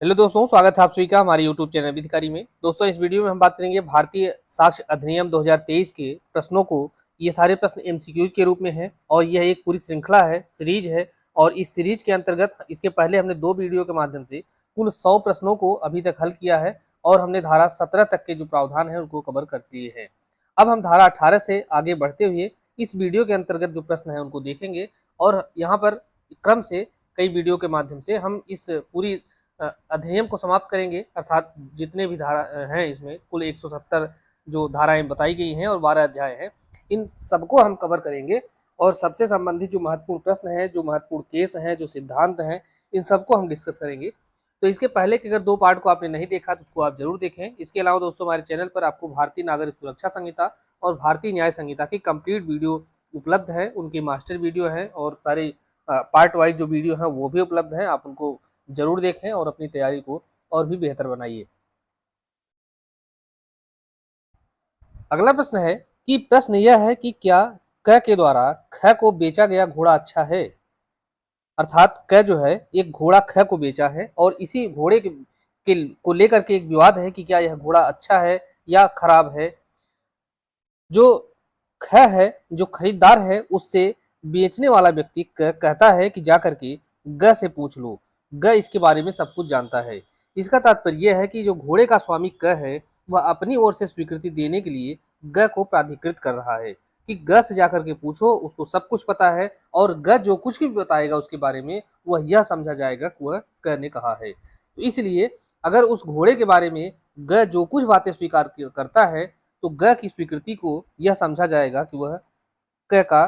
Hello दोस्तों, स्वागत है आप सभी का हमारे यूट्यूब चैनल विधिकारी में। दोस्तों, इस वीडियो में हम बात करेंगे भारतीय साक्ष्य अधिनियम 2023 के प्रश्नों को। ये सारे प्रश्न एमसीक्यूज के रूप में हैं और यह एक पूरी श्रृंखला है, सीरीज है। और इस सीरीज के अंतर्गत इसके पहले हमने 2 वीडियो के माध्यम से कुल 100 प्रश्नों को अभी तक हल किया है और हमने धारा 17 तक के जो प्रावधान है उनको कवर कर लिए हैं। अब हम धारा 18 से आगे बढ़ते हुए इस वीडियो के अंतर्गत जो प्रश्न है उनको देखेंगे और यहाँ पर क्रम से कई वीडियो के माध्यम से हम इस पूरी अधिनियम को समाप्त करेंगे। अर्थात जितने भी धारा हैं, इसमें कुल 170 जो धाराएं बताई गई हैं और 12 अध्याय हैं, इन सबको हम कवर करेंगे। और सबसे संबंधित जो महत्वपूर्ण प्रश्न हैं, जो महत्वपूर्ण केस हैं, जो सिद्धांत हैं, इन सबको हम डिस्कस करेंगे। तो इसके पहले के अगर 2 पार्ट को आपने नहीं देखा तो उसको आप जरूर देखें। इसके अलावा दोस्तों, हमारे चैनल पर आपको भारतीय नागरिक सुरक्षा संहिता और भारतीय न्याय संहिता की कंप्लीट वीडियो उपलब्ध है। उनकी मास्टर वीडियो है और सारे पार्ट वाइज जो वीडियो है वो भी उपलब्ध है। आप उनको जरूर देखें और अपनी तैयारी को और भी बेहतर बनाइए। अगला प्रश्न है कि प्रश्न यह है कि क्या क के द्वारा ख को बेचा गया घोड़ा अच्छा है। अर्थात क जो है एक घोड़ा ख को बेचा है और इसी घोड़े को लेकर के एक विवाद है कि क्या यह घोड़ा अच्छा है या खराब है। जो ख है, जो खरीदार है, उससे बेचने वाला व्यक्ति कहता है कि जाकर के ग से पूछ लो, ग इसके बारे में सब कुछ जानता है। इसका तात्पर्य यह है कि जो घोड़े का स्वामी क है वह अपनी ओर से स्वीकृति देने के लिए ग को प्राधिकृत कर रहा है कि ग से जाकर के पूछो, उसको सब कुछ पता है और ग जो कुछ भी बताएगा उसके बारे में वह यह समझा जाएगा कि वह क ने कहा है। तो इसलिए अगर उस घोड़े के बारे में ग जो कुछ बातें स्वीकार करता है तो ग की स्वीकृति को यह समझा जाएगा कि वह क का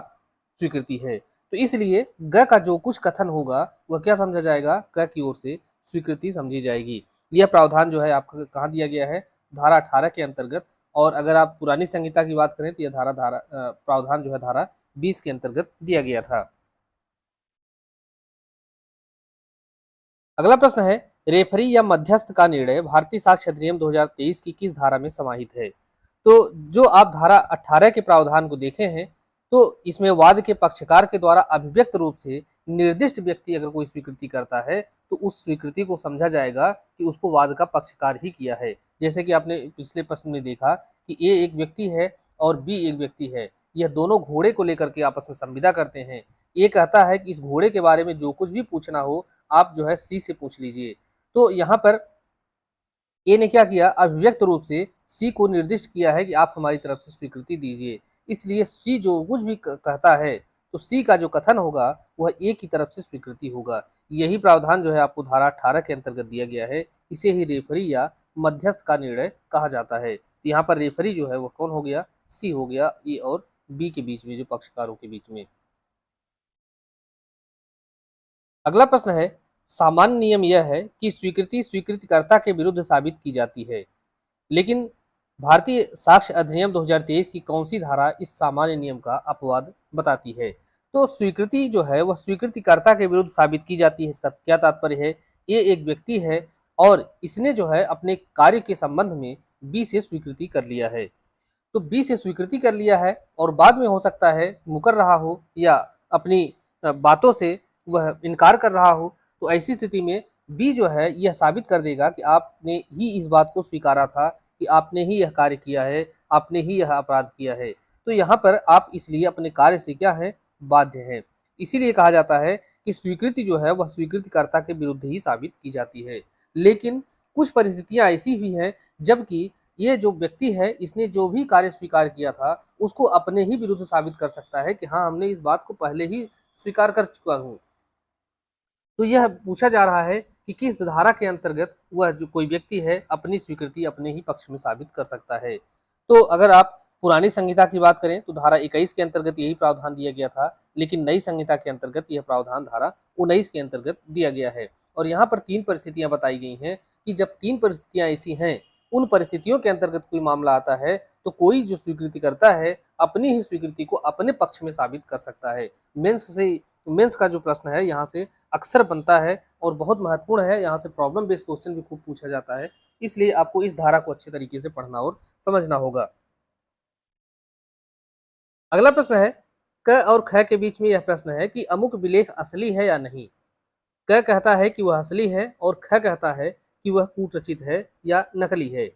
स्वीकृति है। तो इसलिए ग का जो कुछ कथन होगा वह क्या समझा जाएगा, क की ओर से स्वीकृति समझी जाएगी। यह प्रावधान जो है आपको कहाँ दिया गया है, धारा 18 के अंतर्गत। और अगर आप पुरानी संहिता की बात करें तो यह प्रावधान जो है धारा 20 के अंतर्गत दिया गया था। अगला प्रश्न है, रेफरी या मध्यस्थ का निर्णय भारतीय साक्ष्य अधिनियम 2023 की किस धारा में समाहित है। तो जो आप धारा 18 के प्रावधान को देखे हैं तो इसमें वाद के पक्षकार के द्वारा अभिव्यक्त रूप से निर्दिष्ट व्यक्ति अगर कोई स्वीकृति करता है तो उस स्वीकृति को समझा जाएगा कि उसको वाद का पक्षकार ही किया है। जैसे कि आपने पिछले प्रश्न में देखा कि ए एक व्यक्ति है और बी एक व्यक्ति है, यह दोनों घोड़े को लेकर के आपस में संविदा करते हैं। ए कहता है कि इस घोड़े के बारे में जो कुछ भी पूछना हो आप जो है सी से पूछ लीजिए। तो यहाँ पर ए ने क्या किया, अभिव्यक्त रूप से सी को निर्दिष्ट किया है कि आप हमारी तरफ से स्वीकृति दीजिए। इसलिए सी जो कुछ भी कहता है तो सी का जो कथन होगा वह ए की तरफ से स्वीकृति होगा। यही प्रावधान जो है आपको धारा 18 के अंतर्गत दिया गया है। इसे ही रेफरी या मध्यस्थ का निर्णय कहा जाता है। तो यहाँ पर रेफरी जो है वह कौन हो गया, सी हो गया, ए और बी के बीच में, जो पक्षकारों के बीच में। अगला प्रश्न है, सामान्य नियम यह है कि स्वीकृति स्वीकृतिकर्ता के विरुद्ध साबित की जाती है, लेकिन भारतीय साक्ष्य अधिनियम 2023 की कौन सी धारा इस सामान्य नियम का अपवाद बताती है। तो स्वीकृति जो है वह स्वीकृतिकर्ता के विरुद्ध साबित की जाती है। इसका क्या तात्पर्य है, ये एक व्यक्ति है और इसने जो है अपने कार्य के संबंध में बी से स्वीकृति कर लिया है। तो बी से स्वीकृति कर लिया है और बाद में हो सकता है मुकर रहा हो या अपनी बातों से वह इनकार कर रहा हो। तो ऐसी स्थिति में बी जो है यह साबित कर देगा कि आपने ही इस बात को स्वीकारा था, कि आपने ही यह कार्य किया है, आपने ही यह अपराध किया है। तो यहाँ पर आप इसलिए अपने कार्य से क्या है, बाध्य हैं। इसीलिए कहा जाता है कि स्वीकृति जो है वह स्वीकृतिकर्ता के विरुद्ध ही साबित की जाती है। लेकिन कुछ परिस्थितियां ऐसी भी हैं जबकि ये जो व्यक्ति है इसने जो भी कार्य स्वीकार किया था उसको अपने ही विरुद्ध साबित कर सकता है कि हाँ, हमने इस बात को पहले ही स्वीकार कर चुका हूँ। तो यह पूछा जा रहा है कि किस धारा के अंतर्गत वह जो कोई व्यक्ति है अपनी स्वीकृति अपने ही पक्ष में साबित कर सकता है। तो अगर आप पुरानी संहिता की बात करें तो धारा 21 के अंतर्गत यही प्रावधान दिया गया था, लेकिन नई संहिता के अंतर्गत यह प्रावधान धारा 19 के अंतर्गत दिया गया है। और यहाँ पर 3 परिस्थितियां बताई गई हैं कि जब 3 परिस्थितियां ऐसी हैं, उन परिस्थितियों के अंतर्गत कोई मामला आता है तो कोई जो स्वीकृति करता है अपनी ही स्वीकृति को अपने पक्ष में साबित कर सकता है। मेंस का जो प्रश्न है यहाँ से अक्सर बनता है और बहुत महत्वपूर्ण है। यहाँ से प्रॉब्लम बेस्ड क्वेश्चन भी खूब पूछा जाता है, इसलिए आपको इस धारा को अच्छे तरीके से पढ़ना और समझना होगा। अगला प्रश्न है, क और ख के बीच में यह प्रश्न है कि अमुक विलेख असली है या नहीं। क कहता है कि वह असली है और ख कहता है कि वह कूटरचित है या नकली है।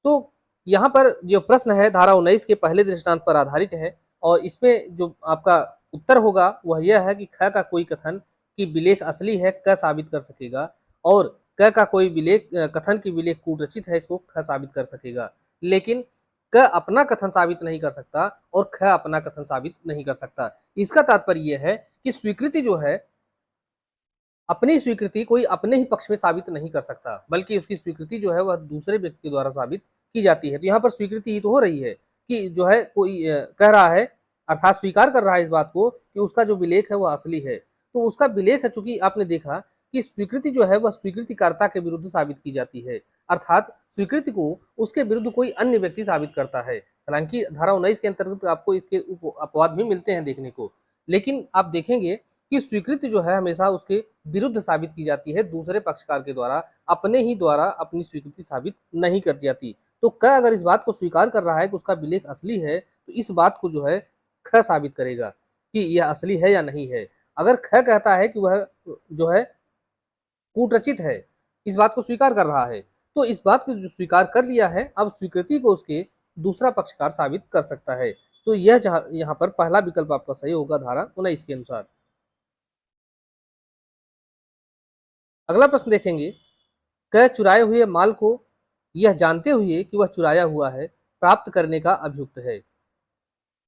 तो यहाँ पर जो प्रश्न है धारा 19 के पहले दृष्टांत पर आधारित है और इसमें जो आपका उत्तर होगा वह यह है कि ख का कोई कथन कि विलेख असली है क साबित कर सकेगा और क का कोई विलेख कथन की विलेख कूटरचित है इसको ख साबित कर सकेगा। लेकिन क अपना कथन साबित नहीं कर सकता और ख अपना कथन साबित नहीं कर सकता। इसका तात्पर्य यह है कि स्वीकृति जो है अपनी स्वीकृति कोई अपने ही पक्ष में साबित नहीं कर सकता, बल्कि उसकी स्वीकृति जो है वह दूसरे व्यक्ति द्वारा साबित की जाती है। तो यहाँ पर स्वीकृति ही तो हो रही है कि जो है कोई कह रहा है अर्थात स्वीकार कर रहा है इस बात को कि उसका जो विलेख है वह असली है। तो उसका विलेख है, चूंकि आपने देखा कि स्वीकृति जो है वह स्वीकृतिकर्ता के विरुद्ध साबित की जाती है, अर्थात स्वीकृति को उसके विरुद्ध कोई अन्य व्यक्ति साबित करता है। हालांकि धारा 19 के अंतर्गत आपको इसके अपवाद भी मिलते हैं देखने को, लेकिन आप देखेंगे कि स्वीकृति जो है हमेशा उसके विरुद्ध साबित की जाती है, दूसरे पक्षकार के द्वारा अपने ही द्वारा अपनी स्वीकृति साबित नहीं कर जाती। तो क अगर इस बात को स्वीकार कर रहा है कि उसका विलेख असली है तो इस बात को जो है ख साबित करेगा कि यह असली है या नहीं है। अगर ख कहता है कि वह जो है कूटरचित है, इस बात को स्वीकार कर रहा है, तो इस बात को जो स्वीकार कर लिया है अब स्वीकृति को उसके दूसरा पक्षकार साबित कर सकता है। तो यह यहाँ पर पहला विकल्प आपका सही होगा धारा 19 के अनुसार। अगला प्रश्न देखेंगे, क चुराए हुए माल को यह जानते हुए कि वह चुराया हुआ है प्राप्त करने का अभियुक्त है,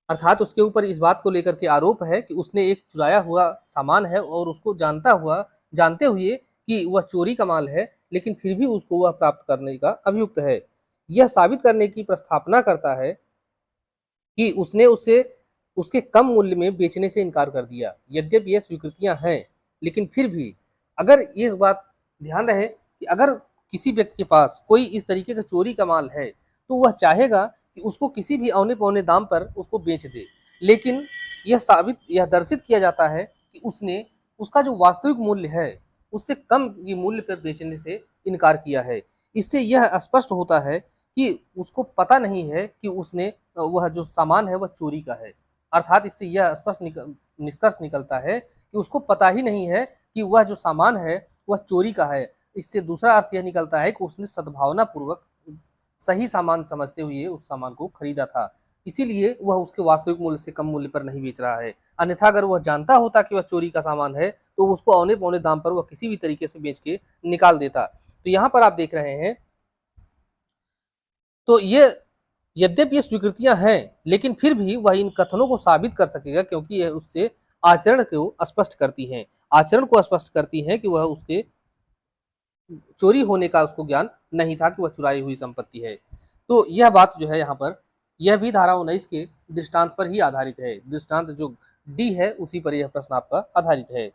अर्थात उसके ऊपर इस बात को लेकर के आरोप है कि उसने एक चुराया हुआ सामान है और उसको जानते हुए कि वह चोरी का माल है, लेकिन फिर भी उसको वह प्राप्त करने का अभियुक्त है। यह साबित करने की प्रस्थापना करता है कि उसने उसे उसके कम मूल्य में बेचने से इनकार कर दिया। यद्यपि ये स्वीकृतियां हैं, लेकिन फिर भी अगर ये बात ध्यान रहे कि अगर किसी व्यक्ति के पास कोई इस तरीके का चोरी का माल है तो वह चाहेगा कि उसको किसी भी औने पौने दाम पर उसको बेच दे, लेकिन यह दर्शित किया जाता है कि उसने उसका जो वास्तविक मूल्य है उससे कम ये मूल्य पर बेचने से इनकार किया है। इससे यह स्पष्ट होता है कि उसको पता नहीं है कि उसने वह जो सामान है वह चोरी का है, अर्थात इससे यह स्पष्ट निष्कर्ष निकलता है कि उसको पता ही नहीं है कि वह जो सामान है वह चोरी का है। इससे दूसरा अर्थ यह निकलता है कि उसने सद्भावना पूर्वक सही सामान समझते हुए उस सामान को खरीदा था, इसीलिए वह उसके वास्तविक मूल्य से कम मूल्य पर नहीं बेच रहा है। अन्यथा अगर वह जानता होता कि वह चोरी का सामान है तो उसको औने पौने दाम पर वह किसी भी तरीके से बेच के निकाल देता। तो यहाँ पर आप देख रहे हैं, तो ये यद्यपि ये स्वीकृतियां हैं लेकिन फिर भी वह इन कथनों को साबित कर सकेगा क्योंकि यह उससे आचरण को स्पष्ट करती हैं, आचरण को स्पष्ट करती हैं कि वह उसके चोरी होने का उसको ज्ञान नहीं था कि वह चुराई हुई संपत्ति है। तो यह बात जो है यहाँ पर यह भी धारा 19 के दृष्टांत पर ही आधारित है। दृष्टांत जो डी है उसी पर यह प्रश्न आपका आधारित है।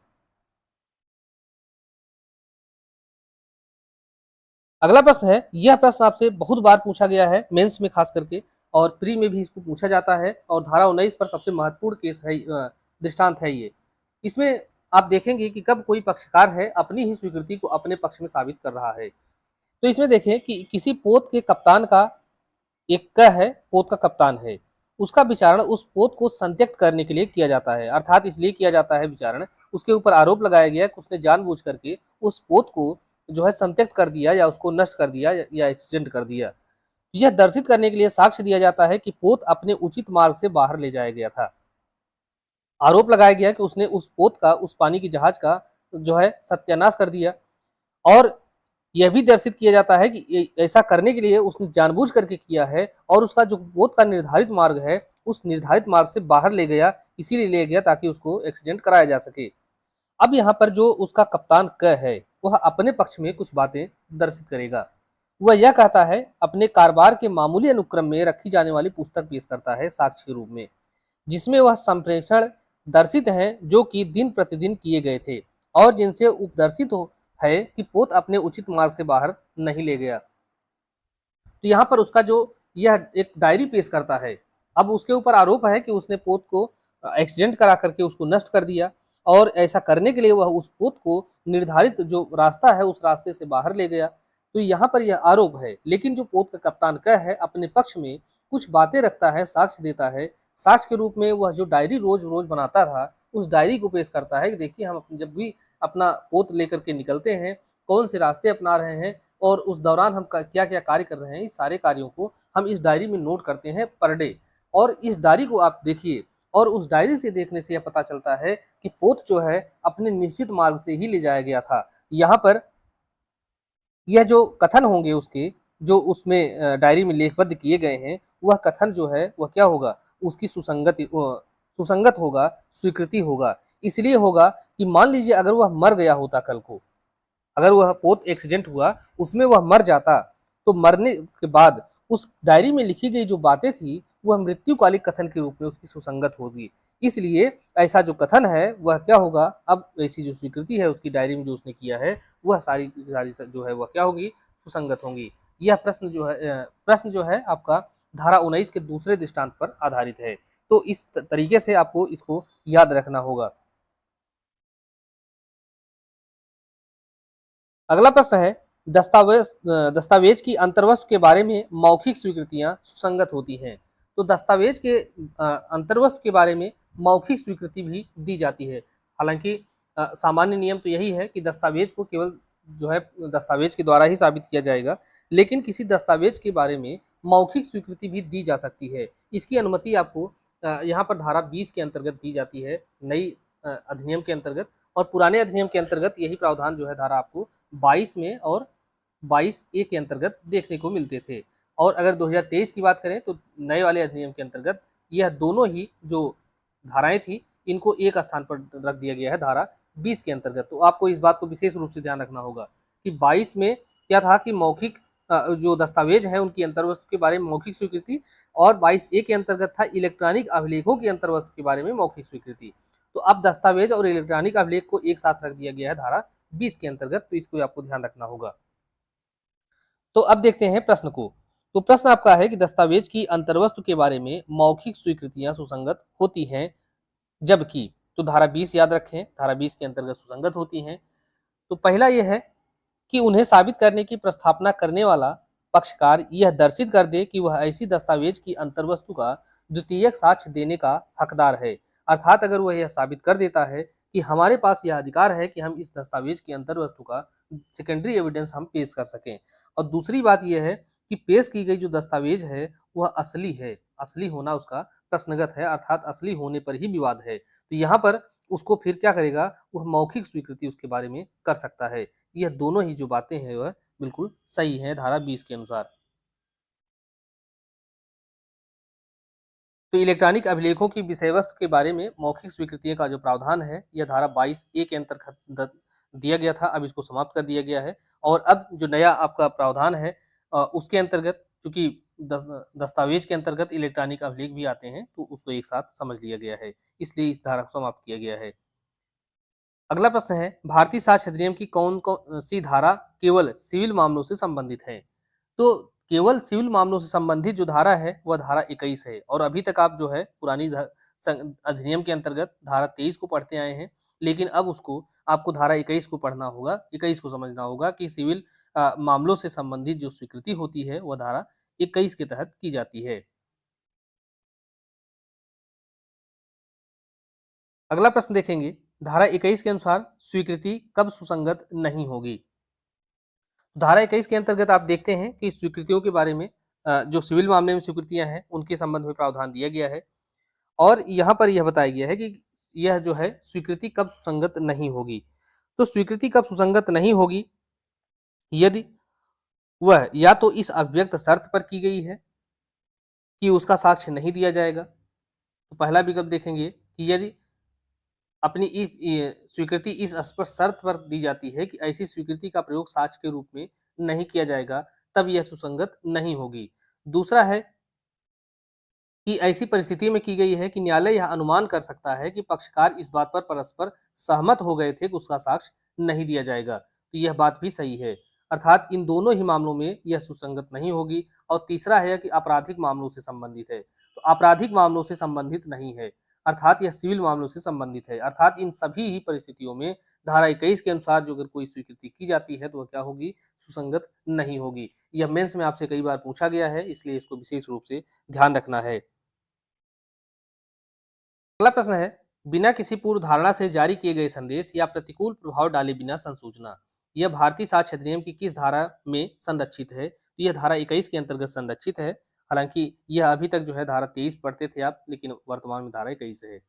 अगला प्रश्न है, यह प्रश्न आपसे बहुत बार पूछा गया है मेंस में खास करके, और प्री में भी इसको पूछा जाता है और धारा 19 पर सबसे महत्वपूर्ण केस है, दृष्टांत है ये। इसमें आप देखेंगे कि कब कोई पक्षकार है अपनी ही स्वीकृति को अपने पक्ष में साबित कर रहा है। तो इसमें देखें कि किसी पोत के कप्तान का एक क है, पोत का कप्तान है, उसका विचारण उस पोत को संत्यक्त करने के लिए किया जाता है, अर्थात इसलिए किया जाता है विचारण, उसके ऊपर आरोप लगाया गया कि उसने जानबूझ करके उस पोत को जो है संत्यक्त कर दिया या उसको नष्ट कर दिया या एक्सीडेंट कर दिया। यह दर्शित करने के लिए साक्ष्य दिया जाता है कि पोत अपने उचित मार्ग से बाहर ले जाया गया था। आरोप लगाया गया कि उसने उस पोत का, उस पानी की जहाज का जो है सत्यानाश कर दिया, और यह भी दर्शित किया जाता है कि ऐसा करने के लिए उसने जानबूझ करके किया है और उसका जो पोत का निर्धारित मार्ग है उस निर्धारित मार्ग से बाहर ले गया, इसीलिए ले गया ताकि उसको एक्सीडेंट कराया जा सके। अब यहाँ पर जो उसका कप्तान क है वह अपने पक्ष में कुछ बातें दर्शित करेगा। वह यह कहता है, अपने कारोबार के मामूली अनुक्रम में रखी जाने वाली पुस्तक पेश करता है साक्ष्य के रूप में, जिसमें वह संप्रेषण दर्शित हैं जो कि दिन प्रतिदिन किए गए थे और जिनसे उपदर्शित है कि पोत अपने उचित मार्ग से बाहर नहीं ले गया। तो यहाँ पर उसका जो यह एक डायरी पेश करता है, अब उसके ऊपर आरोप है कि उसने पोत को एक्सीडेंट करा करके उसको नष्ट कर दिया और ऐसा करने के लिए वह उस पोत को निर्धारित जो रास्ता है उस रास्ते से बाहर ले गया। तो यहाँ पर यह आरोप है, लेकिन जो पोत का कप्तान क है अपने पक्ष में कुछ बातें रखता है, साक्ष्य देता है। साक्ष्य के रूप में वह जो डायरी रोज रोज बनाता था उस डायरी को पेश करता है कि देखिए हम जब भी अपना पोत लेकर के निकलते हैं कौन से रास्ते अपना रहे हैं और उस दौरान हम क्या क्या कार्य कर रहे हैं, इस सारे कार्यों को हम इस डायरी में नोट करते हैं पर डे। और इस डायरी को आप देखिए और उस डायरी से देखने से यह पता चलता है कि पोत जो है अपने निश्चित मार्ग से ही ले जाया गया था। यहाँ पर यह जो कथन होंगे उसके, जो उसमें डायरी में लेखबद्ध किए गए हैं, वह कथन जो है वह क्या होगा, उसकी सुसंगत होगा, स्वीकृति होगा। इसलिए होगा कि मान लीजिए अगर वह मर गया होता कल को, अगर वह पोत एक्सीडेंट हुआ, उसमें वह मर जाता, तो मरने के बाद उस डायरी में लिखी गई जो बातें थी, वह मृत्युकालिक कथन के रूप में उसकी सुसंगत होगी। इसलिए ऐसा जो कथन है वह क्या होगा, अब ऐसी जो स्वीकृति है उसकी डायरी में जो उसने किया है, वह सारी सारी जो है वह क्या होगी, सुसंगत होंगी। यह प्रश्न जो है आपका धारा 19 के दूसरे दृष्टांत पर आधारित है। तो इस तरीके से आपको इसको याद रखना होगा। अगला प्रश्न है, दस्तावेज की अंतर्वस्तु के बारे में मौखिक स्वीकृतियां सुसंगत होती हैं। तो दस्तावेज के अंतर्वस्तु के बारे में मौखिक स्वीकृति भी दी जाती है। हालांकि सामान्य नियम तो यही है कि दस्तावेज को केवल जो है दस्तावेज के द्वारा ही साबित किया जाएगा, लेकिन किसी दस्तावेज के बारे में मौखिक स्वीकृति भी दी जा सकती है। इसकी अनुमति आपको यहाँ पर धारा 20 के अंतर्गत दी जाती है, नई अधिनियम के अंतर्गत। और पुराने अधिनियम के अंतर्गत यही प्रावधान जो है धारा आपको 22 में और 22A के अंतर्गत देखने को मिलते थे। और अगर 2023 की बात करें तो नए वाले अधिनियम के अंतर्गत यह दोनों ही जो धाराएं थी, इनको एक स्थान पर रख दिया गया है धारा 20 के अंतर्गत। तो आपको इस बात को विशेष रूप से ध्यान रखना होगा कि 22 में क्या था कि मौखिक जो दस्तावेज है उनकी अंतर्वस्तु के बारे में मौखिक स्वीकृति, और 22A के अंतर्गत था इलेक्ट्रॉनिक अभिलेखों की अंतर्वस्तु के बारे में मौखिक स्वीकृति। तो अब दस्तावेज और इलेक्ट्रॉनिक अभिलेख को एक साथ रख दिया गया है धारा 20 के अंतर्गत, तो इसको आपको ध्यान रखना होगा। तो अब देखते हैं प्रश्न को। तो प्रश्न आपका है कि दस्तावेज की अंतर्वस्तु के बारे में मौखिक स्वीकृतियां सुसंगत होती हैं, जबकि, तो धारा 20 याद रखें, धारा 20 के अंतर्गत सुसंगत होती हैं। तो पहला यह है कि उन्हें साबित करने की प्रस्थापना करने वाला पक्षकार यह दर्शित कर दे कि वह ऐसी दस्तावेज की अंतर्वस्तु का द्वितीयक साक्ष्य देने का हकदार है। अर्थात अगर वह यह साबित कर देता है कि हमारे पास यह अधिकार है कि हम इस दस्तावेज की अंतर्वस्तु का सेकेंडरी एविडेंस हम पेश कर सकें। और दूसरी बात यह है कि पेश की गई जो दस्तावेज है वह असली है, असली होना उसका प्रश्नगत है, अर्थात असली होने पर ही विवाद है। तो यहाँ पर उसको फिर क्या करेगा, वह मौखिक स्वीकृति उसके बारे में कर सकता है। यह दोनों ही जो बातें हैं वह बिल्कुल सही है धारा 20 के अनुसार। तो इलेक्ट्रॉनिक अभिलेखों की विषय वस्तु के बारे में मौखिक स्वीकृति का जो प्रावधान है यह धारा 22A के अंतर्गत दिया गया था, अब इसको समाप्त कर दिया गया है। और अब जो नया आपका प्रावधान है उसके अंतर्गत, चूंकि दस्तावेज के अंतर्गत इलेक्ट्रॉनिक अभिलेख भी आते हैं, तो उसको एक साथ समझ लिया गया है, इसलिए इस धारा को समाप्त किया गया है। अगला प्रश्न है, भारतीय साक्ष्य अधिनियम की कौन कौन सी धारा केवल सिविल मामलों से संबंधित है। तो केवल सिविल मामलों से संबंधित जो धारा है वह धारा 21 है। और अभी तक आप जो है पुरानी अधिनियम के अंतर्गत धारा 23 को पढ़ते आए हैं, लेकिन अब उसको आपको धारा 21 को पढ़ना होगा, 21 को समझना होगा कि सिविल मामलों से संबंधित जो स्वीकृति होती है वह धारा 21 के तहत की जाती है। अगला प्रश्न देखेंगे, धारा 21 के अनुसार स्वीकृति कब सुसंगत नहीं होगी। धारा 21 के अंतर्गत आप देखते हैं कि स्वीकृतियों के बारे में जो सिविल मामले में स्वीकृतियां हैं उनके संबंध में प्रावधान दिया गया है। और यहाँ पर यह बताया गया है कि यह जो है स्वीकृति कब सुसंगत नहीं होगी। तो स्वीकृति कब सुसंगत नहीं होगी, यदि वह या तो इस अभिव्यक्त शर्त पर की गई है कि उसका साक्ष्य नहीं दिया जाएगा। तो पहला विकल्प देखेंगे कि यदि अपनी स्वीकृति इस स्पष्ट शर्त पर दी जाती है कि ऐसी स्वीकृति का प्रयोग साक्ष्य के रूप में नहीं किया जाएगा, तब यह सुसंगत नहीं होगी। दूसरा है कि ऐसी परिस्थिति में की गई है कि न्यायालय यह अनुमान कर सकता है कि पक्षकार इस बात पर परस्पर सहमत हो गए थे कि उसका साक्ष्य नहीं दिया जाएगा, तो यह बात भी सही है। अर्थात इन दोनों ही मामलों में यह सुसंगत नहीं होगी। और तीसरा है कि आपराधिक मामलों से संबंधित है, तो आपराधिक मामलों से संबंधित नहीं है, अर्थात यह सिविल मामलों से संबंधित है। अर्थात इन सभी ही परिस्थितियों में धारा 21 के अनुसार जो अगर कोई स्वीकृति की जाती है तो वह क्या होगी, सुसंगत नहीं होगी। यह मेंस में आपसे कई बार पूछा गया है, इसलिए इसको विशेष रूप से ध्यान रखना है। अगला प्रश्न है, बिना किसी पूर्व धारणा से जारी किए गए संदेश या प्रतिकूल प्रभाव डाले बिना संसूचना। यह भारतीय साक्ष्य अधिनियम की किस धारा में संरक्षित है? तो यह धारा 21 के अंतर्गत संरक्षित है। हालांकि यह अभी तक जो है धारा 23 पढ़ते थे आप, लेकिन वर्तमान में धारा 21 है।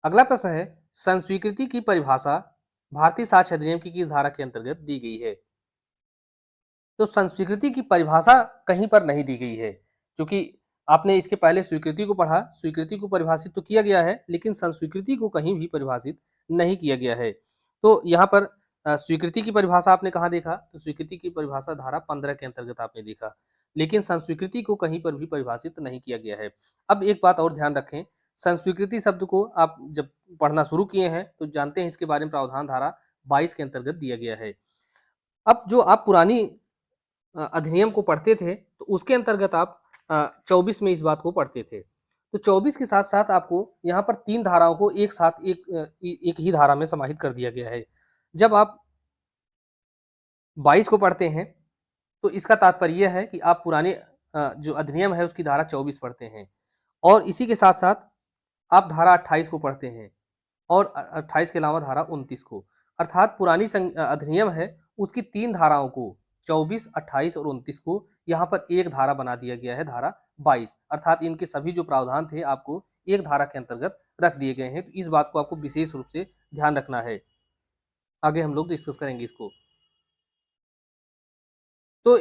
अगला प्रश्न है, संस्वीकृति की परिभाषा भारतीय साक्ष्य अधिनियम की किस धारा के अंतर्गत दी गई है? तो संस्वीकृति की परिभाषा कहीं पर नहीं दी गई है, क्योंकि आपने इसके पहले स्वीकृति को पढ़ा। स्वीकृति को परिभाषित तो किया गया है, लेकिन संस्वीकृति को कहीं भी परिभाषित नहीं किया गया है। तो यहाँ पर स्वीकृति की परिभाषा आपने कहाँ देखा? तो स्वीकृति की परिभाषा धारा 15 के अंतर्गत आपने देखा, लेकिन संस्वीकृति को कहीं पर भी परिभाषित नहीं किया गया है। अब एक बात और ध्यान रखें, संस्वीकृति शब्द को आप जब पढ़ना शुरू किए हैं तो जानते हैं इसके बारे में प्रावधान धारा 22 के अंतर्गत दिया गया है। अब जो आप पुरानी अधिनियम को पढ़ते थे तो उसके अंतर्गत आप 24 में इस बात को पढ़ते थे। तो 24 के साथ साथ आपको यहाँ पर 3 धाराओं को एक साथ एक ही धारा में समाहित कर दिया गया है। जब आप 22 को पढ़ते हैं तो इसका तात्पर्य यह है कि आप पुराने जो अधिनियम है उसकी धारा 24 पढ़ते हैं, और इसी के साथ साथ आप धारा 28 को पढ़ते हैं, और 28 के अलावा धारा 29 को। अर्थात पुरानी अधिनियम है उसकी 3 धाराओं को 24, 28 और 29 को यहाँ पर एक धारा बना दिया गया है, धारा 22। अर्थात इनके सभी जो प्रावधान थे आपको एक धारा के अंतर्गत रख दिए गए हैं। तो इस बात को आपको विशेष रूप से ध्यान रखना है। आगे हम लोग डिस्कस करेंगे इसको। तो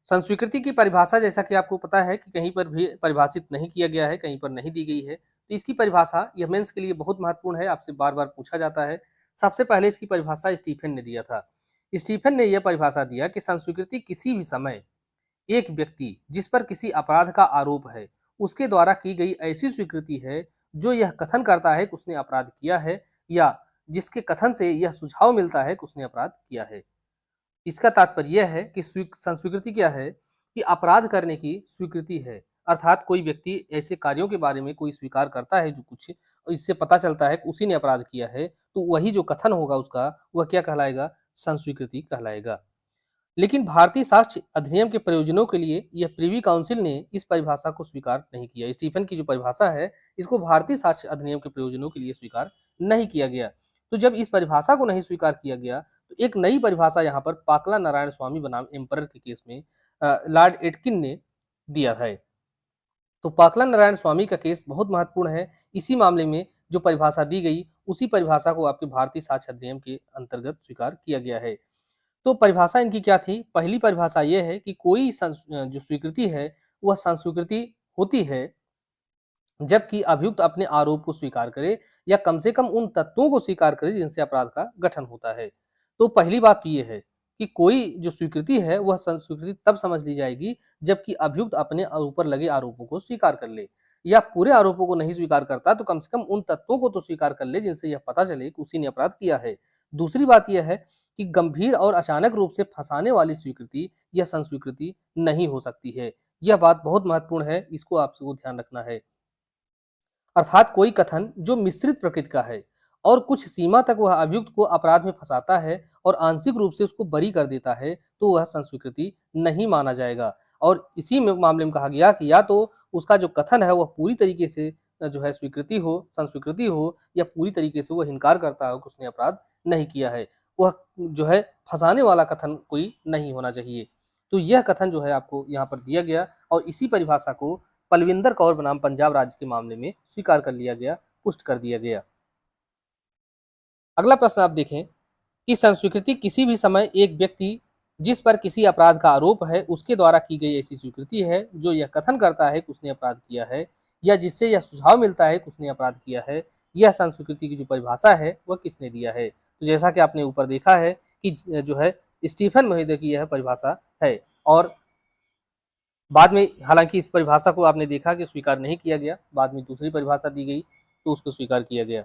संस्वीकृति की परिभाषा जैसा कि आपको पता है कि कहीं पर भी परिभाषित नहीं किया गया है, कहीं पर नहीं दी गई है। तो इसकी परिभाषा यह मेंस के लिए बहुत महत्वपूर्ण है, आपसे बार बार पूछा जाता है। सबसे पहले इसकी परिभाषा स्टीफन ने दिया था। स्टीफन ने यह परिभाषा दिया कि संस्वीकृति किसी भी समय एक व्यक्ति जिस पर किसी अपराध का आरोप है उसके द्वारा की गई ऐसी स्वीकृति है जो यह कथन करता है कि उसने अपराध किया है, या जिसके कथन से यह सुझाव मिलता है कि उसने अपराध किया है। इसका तात्पर्य यह है कि संस्वीकृति क्या है कि अपराध करने की स्वीकृति है। अर्थात कोई व्यक्ति ऐसे कार्यों के बारे में कोई स्वीकार करता है जो कुछ, और इससे पता चलता है कि उसी ने अपराध किया है, तो वही जो कथन होगा उसका वह क्या कहलाएगा? संस्वीकृति कहलाएगा। लेकिन भारतीय साक्ष्य अधिनियम के प्रयोजनों के लिए यह प्रीवी काउंसिल ने इस परिभाषा को स्वीकार नहीं किया। स्टीफन की जो परिभाषा है इसको भारतीय साक्ष्य अधिनियम के प्रयोजनों के लिए स्वीकार नहीं किया गया। तो जब इस परिभाषा को नहीं स्वीकार किया गया तो एक नई परिभाषा यहाँ पर पाकला नारायण स्वामी बनाम एम्परर के केस में लॉर्ड एटकिन ने दिया है। तो पाकला नारायण स्वामी का केस बहुत महत्वपूर्ण है। इसी मामले में जो परिभाषा दी गई उसी परिभाषा को आपके भारतीय साक्ष्य अधिनियम के अंतर्गत स्वीकार किया गया है। तो परिभाषा इनकी क्या थी? पहली परिभाषा यह है कि कोई जो स्वीकृति है वह संस्वीकृति होती है जबकि अभियुक्त अपने आरोप को स्वीकार करे या कम से कम उन तत्वों को स्वीकार करे जिनसे अपराध का गठन होता है। तो पहली बात तो ये है कि कोई जो स्वीकृति है वह संस्वीकृति तब समझ ली जाएगी जबकि अभियुक्त अपने ऊपर लगे आरोपों को स्वीकार कर ले, या पूरे आरोपों को नहीं स्वीकार करता तो कम से कम उन तत्वों को तो स्वीकार कर ले जिनसे यह पता चले कि उसी ने अपराध किया है। दूसरी बात यह है कि गंभीर और अचानक रूप से फंसाने वाली स्वीकृति या संस्वीकृति नहीं हो सकती है। यह बात बहुत महत्वपूर्ण है, इसको आपको ध्यान रखना है। अर्थात कोई कथन जो मिश्रित प्रकृति का है और कुछ सीमा तक वह अभियुक्त को अपराध में फंसाता है और आंशिक रूप से उसको बरी कर देता है तो वह संस्वीकृति नहीं माना जाएगा। और इसी में मामले में कहा गया कि या तो उसका जो कथन है वह पूरी तरीके से जो है स्वीकृति हो, संस्वीकृति हो, या पूरी तरीके से वह इनकार करता हो कि उसने अपराध नहीं किया है। वह जो है फंसाने वाला कथन कोई नहीं होना चाहिए। तो यह कथन जो है आपको यहाँ पर दिया गया, और इसी परिभाषा को पलविंदर कौर बनाम पंजाब राज्य के मामले में स्वीकार कर लिया गया, पुष्ट कर दिया गया। अगला प्रश्न आप देखें कि संस्वीकृति किसी भी समय एक व्यक्ति जिस पर किसी अपराध का आरोप है उसके द्वारा की गई ऐसी स्वीकृति है जो यह कथन करता है कि उसने अपराध किया है या जिससे यह सुझाव मिलता है कि उसने अपराध किया है। यह संस्वीकृति की जो परिभाषा है वह किसने दिया है? तो जैसा कि आपने ऊपर देखा है कि जो है स्टीफन महोदय की यह परिभाषा है, और बाद में हालांकि इस परिभाषा को आपने देखा कि स्वीकार नहीं किया गया, बाद में दूसरी परिभाषा दी गई तो उसको स्वीकार किया गया।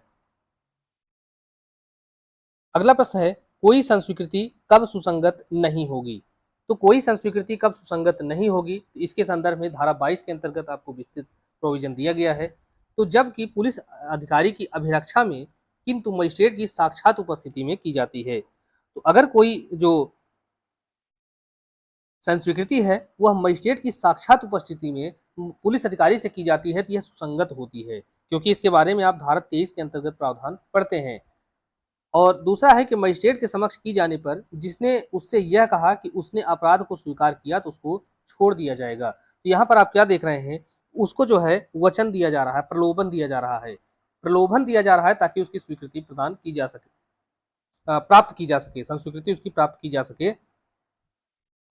अगला प्रश्न है, कोई संस्वीकृति कब सुसंगत नहीं होगी? तो कोई संस्वीकृति कब सुसंगत नहीं होगी, तो इसके संदर्भ में धारा 22 के अंतर्गत आपको विस्तृत प्रोविजन दिया गया है। तो जबकि पुलिस अधिकारी की अभिरक्षा में किंतु मजिस्ट्रेट की साक्षात उपस्थिति में की जाती है। तो अगर कोई जो संस्वीकृति है वह मजिस्ट्रेट की साक्षात उपस्थिति में पुलिस अधिकारी से की जाती है तो यह सुसंगत होती है, क्योंकि इसके बारे में आप धारा 23 के अंतर्गत प्रावधान पढ़ते हैं। और दूसरा है कि मजिस्ट्रेट के समक्ष की जाने पर जिसने उससे यह कहा कि उसने अपराध को स्वीकार किया तो उसको छोड़ दिया जाएगा। तो यहाँ पर आप क्या देख रहे हैं, उसको जो है वचन दिया जा रहा है, प्रलोभन दिया जा रहा है, प्रलोभन दिया जा रहा है ताकि उसकी स्वीकृति प्रदान की जा सके, प्राप्त की जा सके, संस्वीकृति उसकी प्राप्त की जा सके।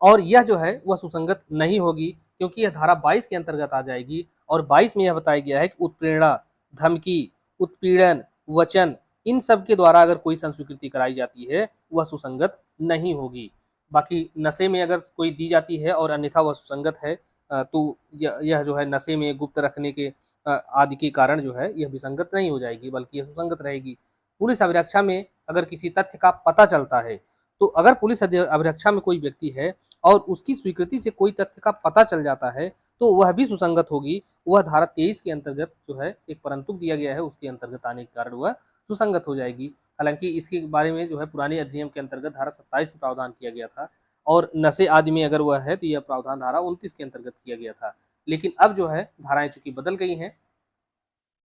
और यह जो है वह सुसंगत नहीं होगी, क्योंकि यह धारा 22 के अंतर्गत आ जाएगी। और 22 में यह बताया गया है कि उत्प्रेरणा, धमकी, उत्पीड़न, वचन, इन सब के द्वारा अगर कोई संस्वीकृति कराई जाती है वह सुसंगत नहीं होगी। बाकी नशे में अगर कोई दी जाती है और अन्यथा वह सुसंगत है, तो यह जो है नशे में गुप्त रखने के आदि के कारण जो है यह विसंगत नहीं हो जाएगी, बल्कि यह सुसंगत रहेगी। पुलिस अभिरक्षा में अगर किसी तथ्य का पता चलता है, तो अगर पुलिस अभिरक्षा में कोई व्यक्ति है और उसकी स्वीकृति से कोई तथ्य का पता चल जाता है तो वह भी सुसंगत होगी। वह धारा 23 के अंतर्गत जो है एक परंतुक दिया गया है उसके अंतर्गत आने के कारण वह सुसंगत हो जाएगी। हालांकि इसके बारे में जो है पुराने अधिनियम के अंतर्गत धारा 27 में प्रावधान किया गया था, और नशे आदि में अगर वह है तो यह प्रावधान धारा 29 के अंतर्गत किया गया था। लेकिन अब जो है धाराएं चूंकि बदल गई हैं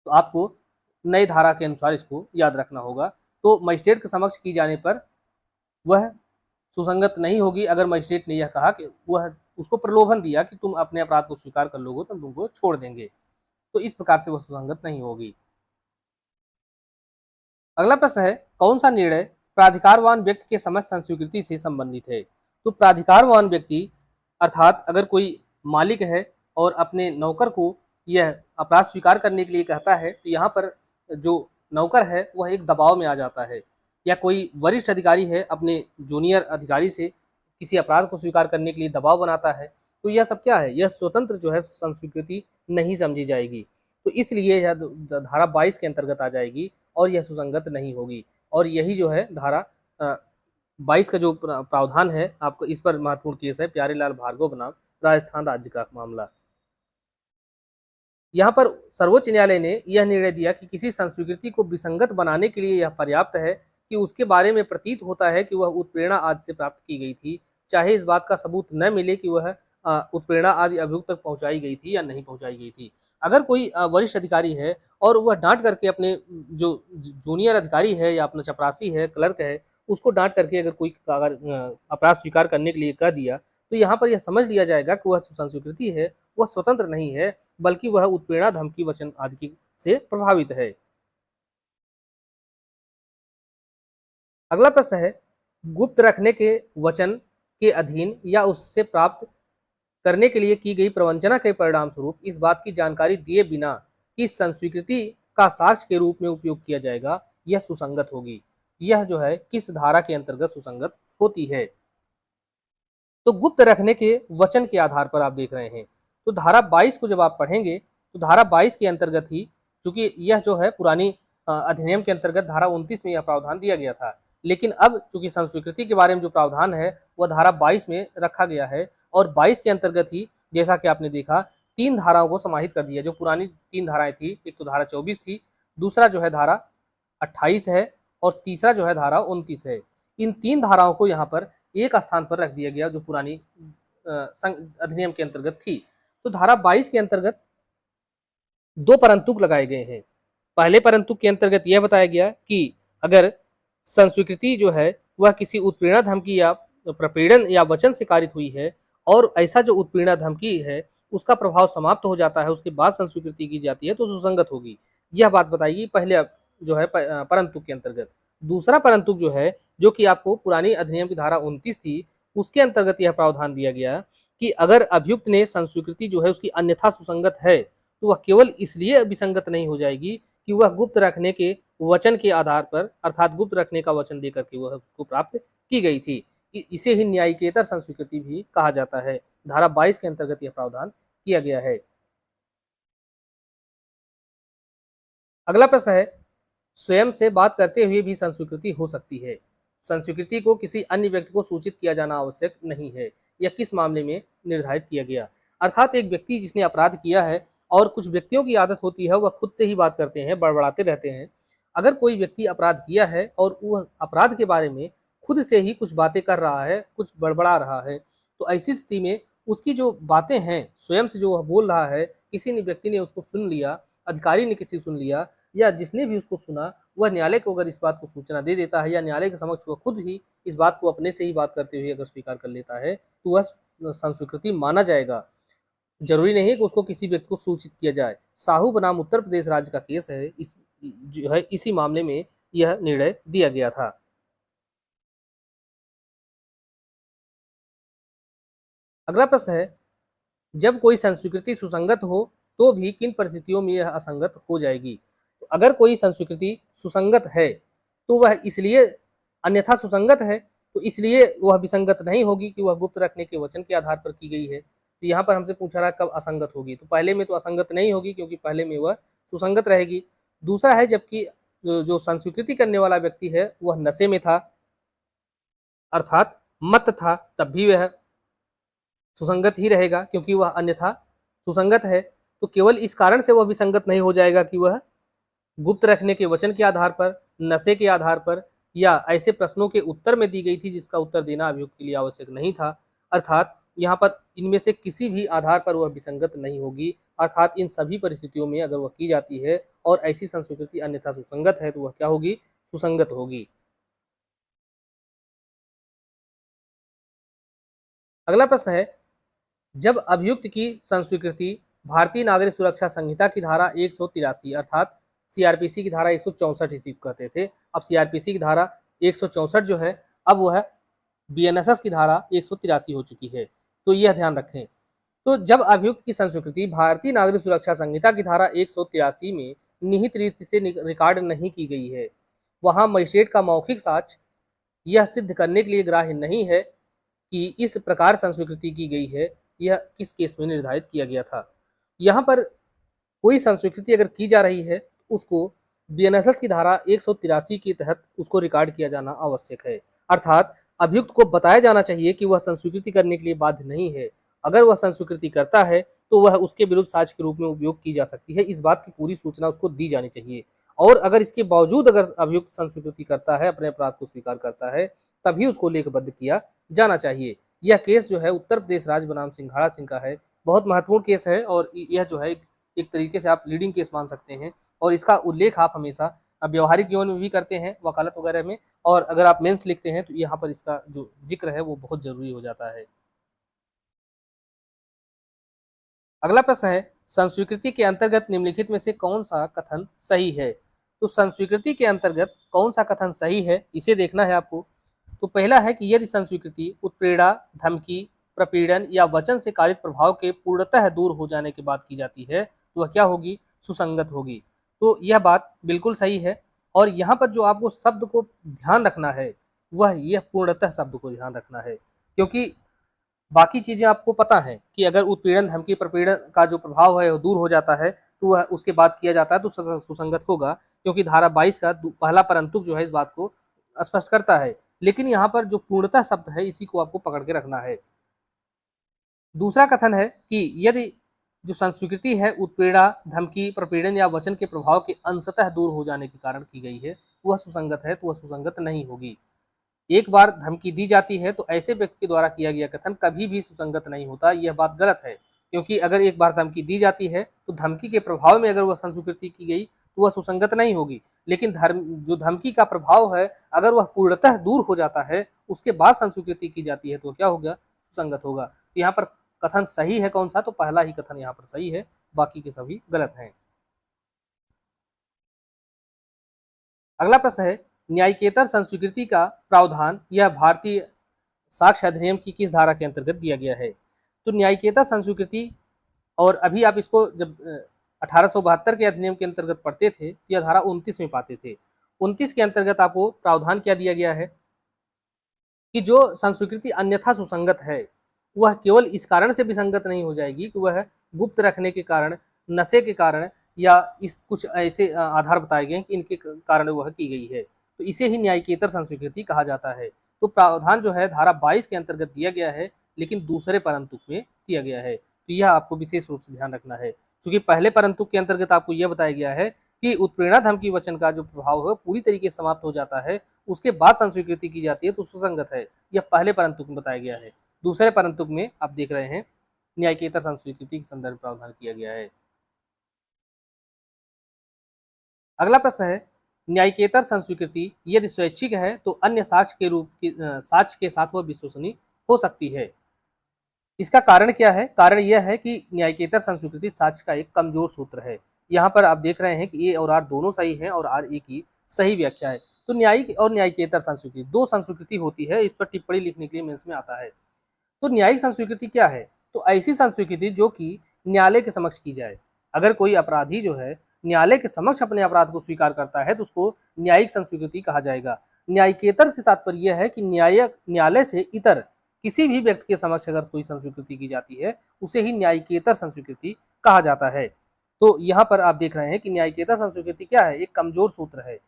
तो आपको नई धारा के अनुसार इसको याद रखना होगा। तो मजिस्ट्रेट के समक्ष की जाने पर वह सुसंगत नहीं होगी अगर मजिस्ट्रेट ने यह कहा कि वह उसको प्रलोभन दिया कि तुम अपने अपराध को स्वीकार कर लोगे तो तुमको छोड़ देंगे, तो इस प्रकार से वह सुसंगत नहीं होगी। अगला प्रश्न है, कौन सा निर्णय प्राधिकारवान व्यक्ति के समझ संस्वीकृति से संबंधित है। तो प्राधिकारवान व्यक्ति अर्थात अगर कोई मालिक है और अपने नौकर को यह अपराध स्वीकार करने के लिए कहता है तो यहाँ पर जो नौकर है वह एक दबाव में आ जाता है, या कोई वरिष्ठ अधिकारी है अपने जूनियर अधिकारी से किसी अपराध को स्वीकार करने के लिए दबाव बनाता है, तो यह सब क्या है, यह स्वतंत्र जो है संस्वीकृति नहीं समझी जाएगी। तो इसलिए यह धारा 22 के अंतर्गत आ जाएगी और यह सुसंगत नहीं होगी। और यही जो है धारा 22 का जो प्रावधान है, आपको इस पर महत्वपूर्ण केस है प्यारेलाल भार्गव बनाम राजस्थान राज्य का मामला। यहाँ पर सर्वोच्च न्यायालय ने यह निर्णय दिया कि किसी संस्वीकृति को विसंगत बनाने के लिए यह पर्याप्त है कि उसके बारे में प्रतीत होता है कि वह उत्प्रेरणा आदि से प्राप्त की गई थी, चाहे इस बात का सबूत न मिले कि वह उत्प्रेरणा आदि अभियुक्त तक पहुंचाई गई थी या नहीं पहुंचाई गई थी। अगर कोई वरिष्ठ अधिकारी है और वह डांट करके अपने जो जूनियर अधिकारी है या अपना चपरासी है, क्लर्क है, उसको डांट करके अगर कोई अगर अपराध स्वीकार करने के लिए कह दिया, तो यहाँ पर यह समझ लिया जाएगा कि वह संस्वीकृति है वह स्वतंत्र नहीं है, बल्कि वह उत्प्रेरणा, धमकी, वचन आदि से प्रभावित है। अगला प्रश्न है, गुप्त रखने के वचन के अधीन या उससे प्राप्त करने के लिए की गई प्रवंचना के परिणाम स्वरूप इस बात की जानकारी दिए बिना कि संस्वीकृति का साक्ष्य के रूप में उपयोग किया जाएगा, यह सुसंगत होगी। यह जो है किस धारा के अंतर्गत सुसंगत होती है। तो गुप्त रखने के वचन के आधार पर आप देख रहे हैं, तो धारा 22 को जब आप पढ़ेंगे तो धारा 22 के अंतर्गत ही, चूंकि यह जो है पुरानी अधिनियम के अंतर्गत धारा 29 में यह प्रावधान दिया गया था, लेकिन अब चूंकि संस्वीकृति के बारे में जो प्रावधान है वह धारा 22 में रखा गया है, और 22 के अंतर्गत ही जैसा कि आपने देखा 3 धाराओं को समाहित कर दिया। जो पुरानी 3 धाराएं थी, एक तो धारा 24 थी, दूसरा जो है धारा 28 है, और तीसरा जो है धारा 29 है। इन 3 धाराओं को यहाँ पर एक स्थान पर रख दिया गया जो पुरानी अधिनियम के अंतर्गत थी। तो धारा 22 के अंतर्गत 2 परंतुक लगाए गए हैं। पहले परंतुक के अंतर्गत यह बताया गया कि अगर संस्वीकृति जो है वह किसी उत्पीड़ना, धमकी या प्रपीड़न या वचन से कारित हुई है, और ऐसा जो उत्पीड़ना, धमकी है उसका प्रभाव समाप्त हो जाता है, उसके बाद संस्वीकृति की जाती है, तो सुसंगत होगी। यह बात बताइए पहले जो है परंतुक के अंतर्गत। दूसरा परंतुक जो है, जो कि आपको पुरानी अधिनियम की धारा 29 थी, उसके अंतर्गत यह प्रावधान दिया गया कि अगर अभियुक्त ने संस्वीकृति जो है उसकी अन्यथा सुसंगत है, तो वह केवल इसलिए विसंगत नहीं हो जाएगी कि वह गुप्त रखने के वचन के आधार पर, अर्थात गुप्त रखने का वचन देकर के वह उसको प्राप्त की गई थी। इसे ही न्यायिकेतर संस्वीकृति भी कहा जाता है। धारा 22 के अंतर्गत यह प्रावधान किया गया है। अगला प्रश्न है, स्वयं से बात करते हुए भी संस्वीकृति हो सकती है। संस्वीकृति को किसी अन्य व्यक्ति को सूचित किया जाना आवश्यक नहीं है। यह किस मामले में निर्धारित किया गया। अर्थात एक व्यक्ति जिसने अपराध किया है, और कुछ व्यक्तियों की आदत होती है वह खुद से ही बात करते हैं, बड़बड़ाते रहते हैं। अगर कोई व्यक्ति अपराध किया है और वह अपराध के बारे में खुद से ही कुछ बातें कर रहा है, कुछ बड़बड़ा रहा है, तो ऐसी स्थिति में उसकी जो बातें हैं, स्वयं से जो वह बोल रहा है, किसी ने व्यक्ति ने उसको सुन लिया, अधिकारी ने किसी सुन लिया या जिसने भी उसको सुना, वह न्यायालय को अगर इस बात को सूचना दे देता है या न्यायालय के समक्ष वह खुद ही इस बात को अपने से ही बात करते हुए अगर स्वीकार कर लेता है, तो वह संस्वीकृति माना जाएगा। जरूरी नहीं है कि उसको किसी व्यक्ति को सूचित किया जाए। साहू बनाम उत्तर प्रदेश राज्य का केस है, इस जो है इसी मामले में यह निर्णय दिया गया था। अगला प्रश्न है, जब कोई संस्वीकृति सुसंगत हो तो भी किन परिस्थितियों में यह असंगत हो जाएगी? तो अगर कोई संस्वीकृति सुसंगत है तो वह इसलिए अन्यथा सुसंगत है, तो इसलिए वह विसंगत नहीं होगी कि वह गुप्त रखने के वचन के आधार पर की गई है। तो यहाँ पर हमसे पूछा रहा कब असंगत होगी, तो पहले में तो असंगत नहीं होगी क्योंकि पहले में वह सुसंगत रहेगी। दूसरा है, जबकि जो संस्वीकृति करने वाला व्यक्ति है वह नशे में था, अर्थात मत था, तब भी वह सुसंगत ही रहेगा क्योंकि वह अन्यथा सुसंगत है। तो केवल इस कारण से वह विसंगत नहीं हो जाएगा कि वह गुप्त रखने के वचन के आधार पर, नशे के आधार पर या ऐसे प्रश्नों के उत्तर में दी गई थी जिसका उत्तर देना अभियुक्त के लिए आवश्यक नहीं था। अर्थात यहाँ पर इनमें से किसी भी आधार पर वह विसंगत नहीं होगी। अर्थात इन सभी परिस्थितियों में अगर वह की जाती है और ऐसी संस्वीकृति अन्यथा सुसंगत है तो वह क्या होगी? सुसंगत होगी। अगला प्रश्न है, जब अभियुक्त की संस्वीकृति भारतीय नागरिक सुरक्षा संहिता की धारा 183 अर्थात सीआरपीसी की धारा 164 इसी को कहते थे, अब सीआरपीसी की धारा 164 जो है अब वह बीएनएसएस की धारा 183 हो चुकी है, तो यह ध्यान रखें। तो जब अभियुक्त की संस्वीकृति भारतीय नागरिक सुरक्षा संहिता की धारा 183 में निहित रीति से रिकॉर्ड नहीं की गई है, वहां मजिस्ट्रेट का मौखिक साक्ष्य यह सिद्ध करने के लिए ग्राह्य नहीं है कि इस प्रकार संस्वीकृति की गई है, यह किस केस में निर्धारित किया गया था। यहाँ पर कोई संस्वीकृति अगर की जा रही है उसको बीएनएसएस की धारा 183 के तहत उसको रिकॉर्ड किया जाना आवश्यक है। अर्थात अभियुक्त को बताया जाना चाहिए कि वह संस्वीकृति करने के लिए बाध्य नहीं है। अगर वह संस्वीकृति करता है तो वह उसके विरुद्ध साक्ष्य के रूप में उपयोग की जा सकती है, इस बात की पूरी सूचना उसको दी जानी चाहिए। और अगर इसके बावजूद अगर अभियुक्त संस्वीकृति करता है, अपने अपराध को स्वीकार करता है, तभी उसको लेखबद्ध किया जाना चाहिए। यह केस जो है उत्तर प्रदेश राज्य बनाम सिंघाड़ा सिंह का है, बहुत महत्वपूर्ण केस है और यह जो है एक तरीके से आप लीडिंग केस मान सकते हैं और इसका उल्लेख आप हमेशा व्यवहारिक जीवन में भी करते हैं, वकालत वगैरह में, और अगर आप मेंस लिखते हैं तो यहाँ पर इसका जो जिक्र है वो बहुत जरूरी हो जाता है। अगला प्रश्न है, संस्वीकृति के अंतर्गत निम्नलिखित में से कौन सा कथन सही है? तो संस्वीकृति के अंतर्गत कौन सा कथन सही है इसे देखना है आपको। तो पहला है कि यदि संस्वीकृति उत्प्रेरणा, धमकी, प्रपीड़न या वचन से कारित प्रभाव के पूर्णतः दूर हो जाने के बाद की जाती है तो वह क्या होगी? सुसंगत होगी। तो यह बात बिल्कुल सही है। और यहाँ पर जो आपको शब्द को ध्यान रखना है वह यह पूर्णतः शब्द को ध्यान रखना है, क्योंकि बाकी चीजें आपको पता है कि अगर उत्पीड़न, धमकी, प्रपीड़न का जो प्रभाव है वो दूर हो जाता है तो वह उसके बाद किया जाता है तो सुसंगत होगा, क्योंकि धारा 22 का पहला परंतुक जो है इस बात को स्पष्ट करता है। लेकिन यहाँ पर जो पूर्णतः शब्द है इसी को आपको पकड़ के रखना है। दूसरा कथन है कि यदि जो संस्वीकृति है उत्पीड़ना, धमकी, प्रपीड़न या वचन के प्रभाव के अंशतः दूर हो जाने के कारण की गई है, वह सुसंगत है, तो वह सुसंगत नहीं होगी। एक बार धमकी दी जाती है तो ऐसे व्यक्ति के द्वारा किया गया कथन कभी भी सुसंगत नहीं होता, यह बात गलत है। क्योंकि अगर एक बार धमकी दी जाती है तो धमकी के प्रभाव में अगर वह संस्वीकृति की गई तो वह सुसंगत नहीं होगी। लेकिन जो धमकी का प्रभाव है अगर वह पूर्णतः दूर हो जाता है उसके बाद संस्वीकृति की जाती है तो क्या होगा? सुसंगत होगा। तो यहाँ पर कथन सही है कौन सा? तो पहला ही कथन यहाँ पर सही है, बाकी के सभी गलत हैं। अगला प्रश्न है, न्यायिकेतर संस्वीकृति का प्रावधान यह भारतीय साक्ष्य अधिनियम की किस धारा के अंतर्गत दिया गया है? तो न्यायिकेतर संस्वीकृति, और अभी आप इसको जब 1872 के अधिनियम के अंतर्गत पढ़ते थे तो यह धारा 29 में पाते थे। 29 के अंतर्गत आपको प्रावधान क्या दिया गया है कि जो संस्वीकृति अन्यथा सुसंगत है वह केवल इस कारण से विसंगत नहीं हो जाएगी कि वह गुप्त रखने के कारण, नशे के कारण या इस कुछ ऐसे आधार बताए गए कि इनके कारण वह की गई है, तो इसे ही न्यायिकेतर संस्वीकृति कहा जाता है। तो प्रावधान जो है धारा 22 के अंतर्गत दिया गया है लेकिन दूसरे परंतुक में दिया गया है, तो यह आपको विशेष रूप से ध्यान रखना है। क्योंकि पहले परंतुक के अंतर्गत आपको यह बताया गया है कि उत्प्रेरणा, धमकी, वचन का जो प्रभाव है पूरी तरीके से समाप्त हो जाता है, उसके बाद संस्वीकृति की जाती है तो सुसंगत है, यह पहले परंतुक में बताया गया है। दूसरे परंतुक में आप देख रहे हैं न्यायिकेतर संस्वीकृति के संदर्भ प्रावधान किया गया है। अगला प्रश्न है, न्यायिकेतर संस्वीकृति यदि स्वैच्छिक है तो अन्य साक्ष्य के साथ वह विश्वसनीय हो सकती है। इसका कारण क्या है? कारण यह है कि न्यायिकेतर संस्वीकृति साक्ष्य का एक कमजोर सूत्र है। यहाँ पर आप देख रहे हैं कि ए और आर दोनों सही हैं और आर ए की सही व्याख्या है। तो न्यायिक और न्यायिकेतर संस्वीकृति दो संस्वीकृति होती है, इस पर टिप्पणी लिखने के लिए मेंस में आता है। तो न्यायिक संस्वीकृति क्या है? तो ऐसी संस्वीकृति जो कि न्यायालय के समक्ष की जाए। अगर कोई अपराधी जो है न्यायालय के समक्ष अपने अपराध को स्वीकार करता है तो उसको न्यायिक संस्वीकृति कहा जाएगा। न्यायिकेतर से तात्पर्य यह है कि न्यायालय से इतर किसी भी व्यक्ति के समक्ष अगर कोई संस्वीकृति की जाती है उसे ही न्यायिकेतर संस्वीकृति कहा जाता है। तो यहाँ पर आप देख रहे हैं कि न्यायिकेतर संस्वीकृति क्या है? एक कमजोर सूत्र है,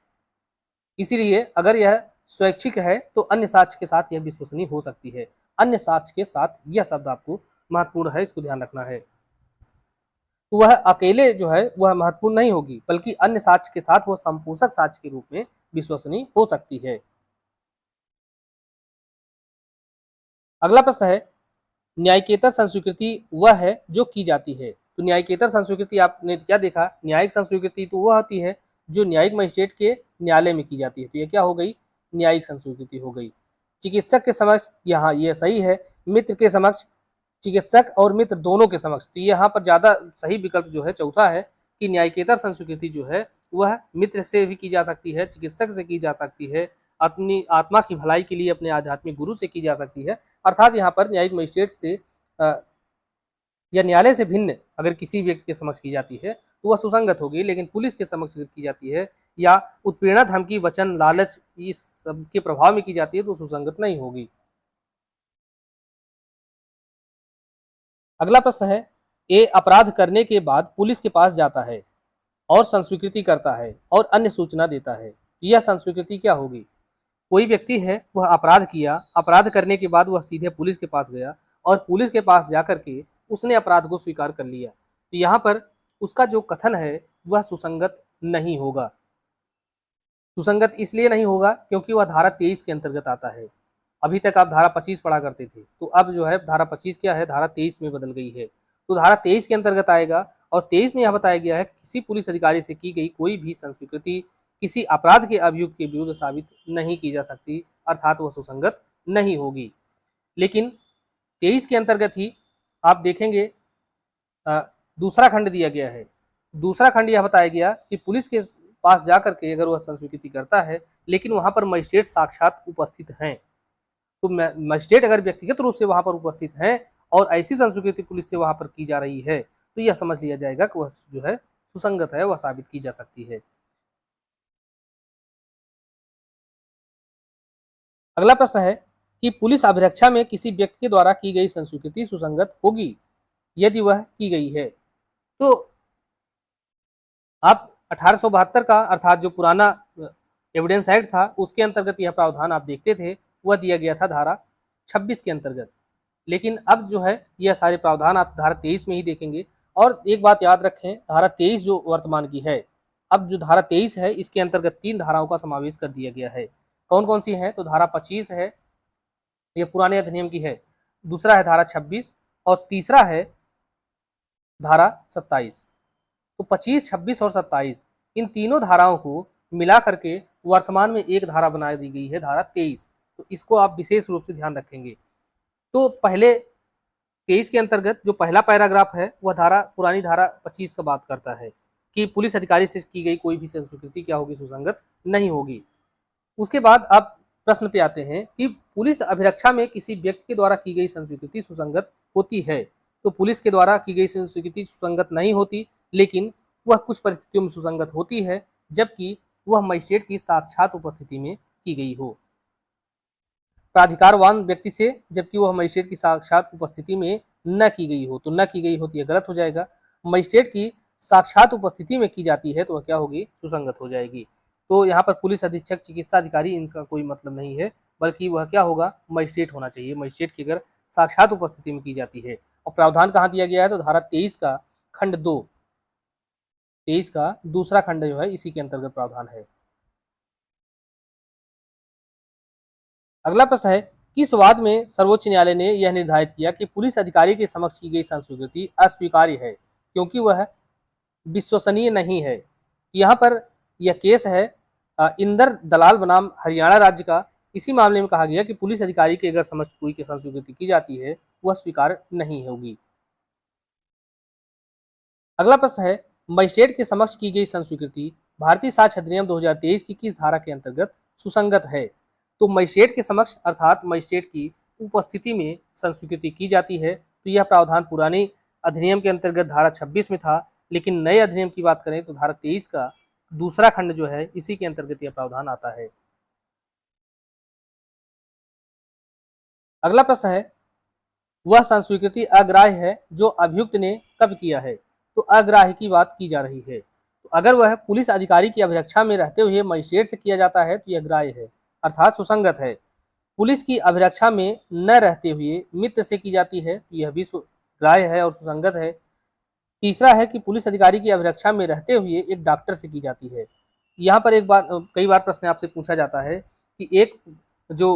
इसीलिए अगर यह स्वैच्छिक है तो अन्य साक्ष्य के साथ यह विश्वसनीय हो सकती है। अन्य साक्ष्य के साथ यह शब्द आपको महत्वपूर्ण है, इसको ध्यान रखना है। तो वह अकेले जो है वह महत्वपूर्ण नहीं होगी, बल्कि अन्य साक्ष्य के साथ वह संपोषक साक्ष्य के रूप में विश्वसनीय हो सकती है। अगला प्रश्न है, न्यायिकेतर संस्वीकृति वह है जो की जाती है। तो न्यायिकेतर संस्वीकृति आपने क्या देखा? न्यायिक संस्वीकृति तो वह होती है जो न्यायिक मजिस्ट्रेट के न्यायालय में की जाती है। तो यह क्या हो गई? न्यायिक संस्वीकृति हो गई। चिकित्सक के समक्ष, यहाँ यह सही है। मित्र के समक्ष, चिकित्सक और मित्र दोनों के समक्ष। तो यहाँ पर ज्यादा सही विकल्प जो है चौथा है कि न्यायिकेतर संस्वीकृति जो है वह मित्र से भी की जा सकती है, चिकित्सक से की जा सकती है, अपनी आत्मा की भलाई के लिए अपने आध्यात्मिक गुरु से की जा सकती है। अर्थात यहाँ पर न्यायिक मजिस्ट्रेट से या न्यायालय से भिन्न अगर किसी व्यक्ति के समक्ष की जाती है तो वह सुसंगत होगी, लेकिन पुलिस के समक्ष अगर की जाती है या उत्पीड़न, धमकी, वचन, लालच इस सब के प्रभाव में की जाती है तो सुसंगत नहीं होगी। अगला प्रश्न है, ए अपराध करने के बाद पुलिस के पास जाता है और संस्वीकृति करता है और अन्य सूचना देता है, यह संस्वीकृति क्या होगी? कोई व्यक्ति है वह अपराध किया, अपराध करने के बाद वह सीधे पुलिस के पास गया और पुलिस के पास जाकर के उसने अपराध को स्वीकार कर लिया, तो यहाँ पर उसका जो कथन है वह सुसंगत नहीं होगा। सुसंगत इसलिए नहीं होगा क्योंकि वह धारा 23 के अंतर्गत आता है। अभी तक आप धारा 25 पढ़ा करते थे, तो अब जो है धारा 25 क्या है? धारा 23 में बदल गई है। तो धारा 23 के अंतर्गत आएगा और 23 में यह बताया गया है कि किसी पुलिस अधिकारी से की गई कोई भी संस्वीकृति किसी अपराध के अभियुक्त के विरुद्ध साबित नहीं की जा सकती, अर्थात वह सुसंगत नहीं होगी। लेकिन 23 के अंतर्गत ही आप देखेंगे दूसरा खंड दिया गया है। दूसरा खंड यह बताया गया कि पुलिस के पास जाकर के अगर वह संस्वीकृति करता है लेकिन वहां पर मजिस्ट्रेट साक्षात उपस्थित हैं, तो मजिस्ट्रेट अगर व्यक्तिगत रूप से वहां पर उपस्थित हैं और ऐसी संस्वीकृति पुलिस से वहां पर की जा रही है तो यह समझ लिया जाएगा कि वह जो है सुसंगत है, वह साबित की जा सकती है। अगला प्रश्न है कि पुलिस अभिरक्षा में किसी व्यक्ति के द्वारा की गई संस्वीकृति सुसंगत होगी यदि वह की गई है। तो आप 1872 का अर्थात जो पुराना एविडेंस एक्ट था उसके अंतर्गत यह प्रावधान आप देखते थे, वह दिया गया था धारा 26 के अंतर्गत। लेकिन अब जो है यह सारे प्रावधान आप धारा 23 में ही देखेंगे। और एक बात याद रखें, धारा 23 जो वर्तमान की है, अब जो धारा 23 है इसके अंतर्गत 3 धाराओं का समावेश कर दिया गया है। कौन कौन सी है? तो धारा 25 है, ये पुराने अधिनियम की है। दूसरा है धारा 26 और तीसरा है धारा 27। तो 25, 26 और 27 इन तीनों धाराओं को मिला करके वर्तमान में एक धारा बना दी गई है, धारा 23। तो इसको आप विशेष रूप से ध्यान रखेंगे। तो पहले 23 के अंतर्गत जो पहला पैराग्राफ है वह पुरानी धारा 25 का बात करता है कि पुलिस अधिकारी से की गई कोई भी संस्वीकृति क्या होगी? सुसंगत नहीं होगी। उसके बाद आप प्रश्न पे आते हैं कि पुलिस अभिरक्षा में किसी व्यक्ति के द्वारा की गई संस्वीकृति सुसंगत होती है। तो पुलिस के द्वारा की गई संस्वीकृति सुसंगत नहीं होती, लेकिन वह कुछ परिस्थितियों में सुसंगत होती है जबकि वह मजिस्ट्रेट की साक्षात उपस्थिति में की गई हो। प्राधिकारवान व्यक्ति से जबकि वह मजिस्ट्रेट की साक्षात उपस्थिति में न की गई हो, तो न की गई हो तो यह गलत हो जाएगा। मजिस्ट्रेट की साक्षात उपस्थिति में की जाती है तो वह क्या होगी? सुसंगत हो जाएगी। तो यहाँ पर पुलिस अधीक्षक, चिकित्सा अधिकारी इनका कोई मतलब नहीं है, बल्कि वह क्या होगा? मजिस्ट्रेट होना चाहिए। मजिस्ट्रेट की अगर साक्षात उपस्थिति में की जाती है। और प्रावधान कहाँ दिया गया है? तो धारा 23 का खंड 2, 23 का दूसरा खंड जो है इसी के अंतर्गत प्रावधान है। अगला प्रश्न है किस वाद में सर्वोच्च न्यायालय ने यह निर्धारित किया कि पुलिस अधिकारी के समक्ष की गई संस्वीकृति अस्वीकार्य है क्योंकि वह विश्वसनीय नहीं है। यहाँ पर यह केस है इंदर दलाल बनाम हरियाणा राज्य का। इसी मामले में कहा गया कि पुलिस अधिकारी की अगर समक्ष कोई की संस्वीकृति की जाती है वह स्वीकार नहीं होगी। अगला प्रश्न है, मजिस्ट्रेट के समक्ष की गई संस्वीकृति भारतीय साक्ष्य अधिनियम 2023 की किस धारा के अंतर्गत सुसंगत है? तो मजिस्ट्रेट के समक्ष अर्थात मजिस्ट्रेट की उपस्थिति में संस्वीकृति की जाती है। तो यह प्रावधान पुराने अधिनियम के अंतर्गत धारा 26 में था, लेकिन नए अधिनियम की बात करें तो धारा 23 का दूसरा खंड जो है इसी के अंतर्गत यह प्रावधान आता है। अगला प्रश्न है, वह संस्वीकृति अग्राह्य है जो अभियुक्त ने कब किया है? तो अग्राह्य की बात की जा रही है। तो अगर वह पुलिस अधिकारी की अभिरक्षा में रहते हुए मजिस्ट्रेट से किया जाता है तो यह ग्राह्य है अर्थात सुसंगत है। पुलिस की अभिरक्षा में न रहते हुए मित्र से की जाती है तो यह भी ग्राह्य है और सुसंगत है। तीसरा है कि पुलिस अधिकारी की अभिरक्षा में रहते हुए एक डॉक्टर से की जाती है। यहाँ पर एक बार कई बार प्रश्न आपसे पूछा जाता है कि एक जो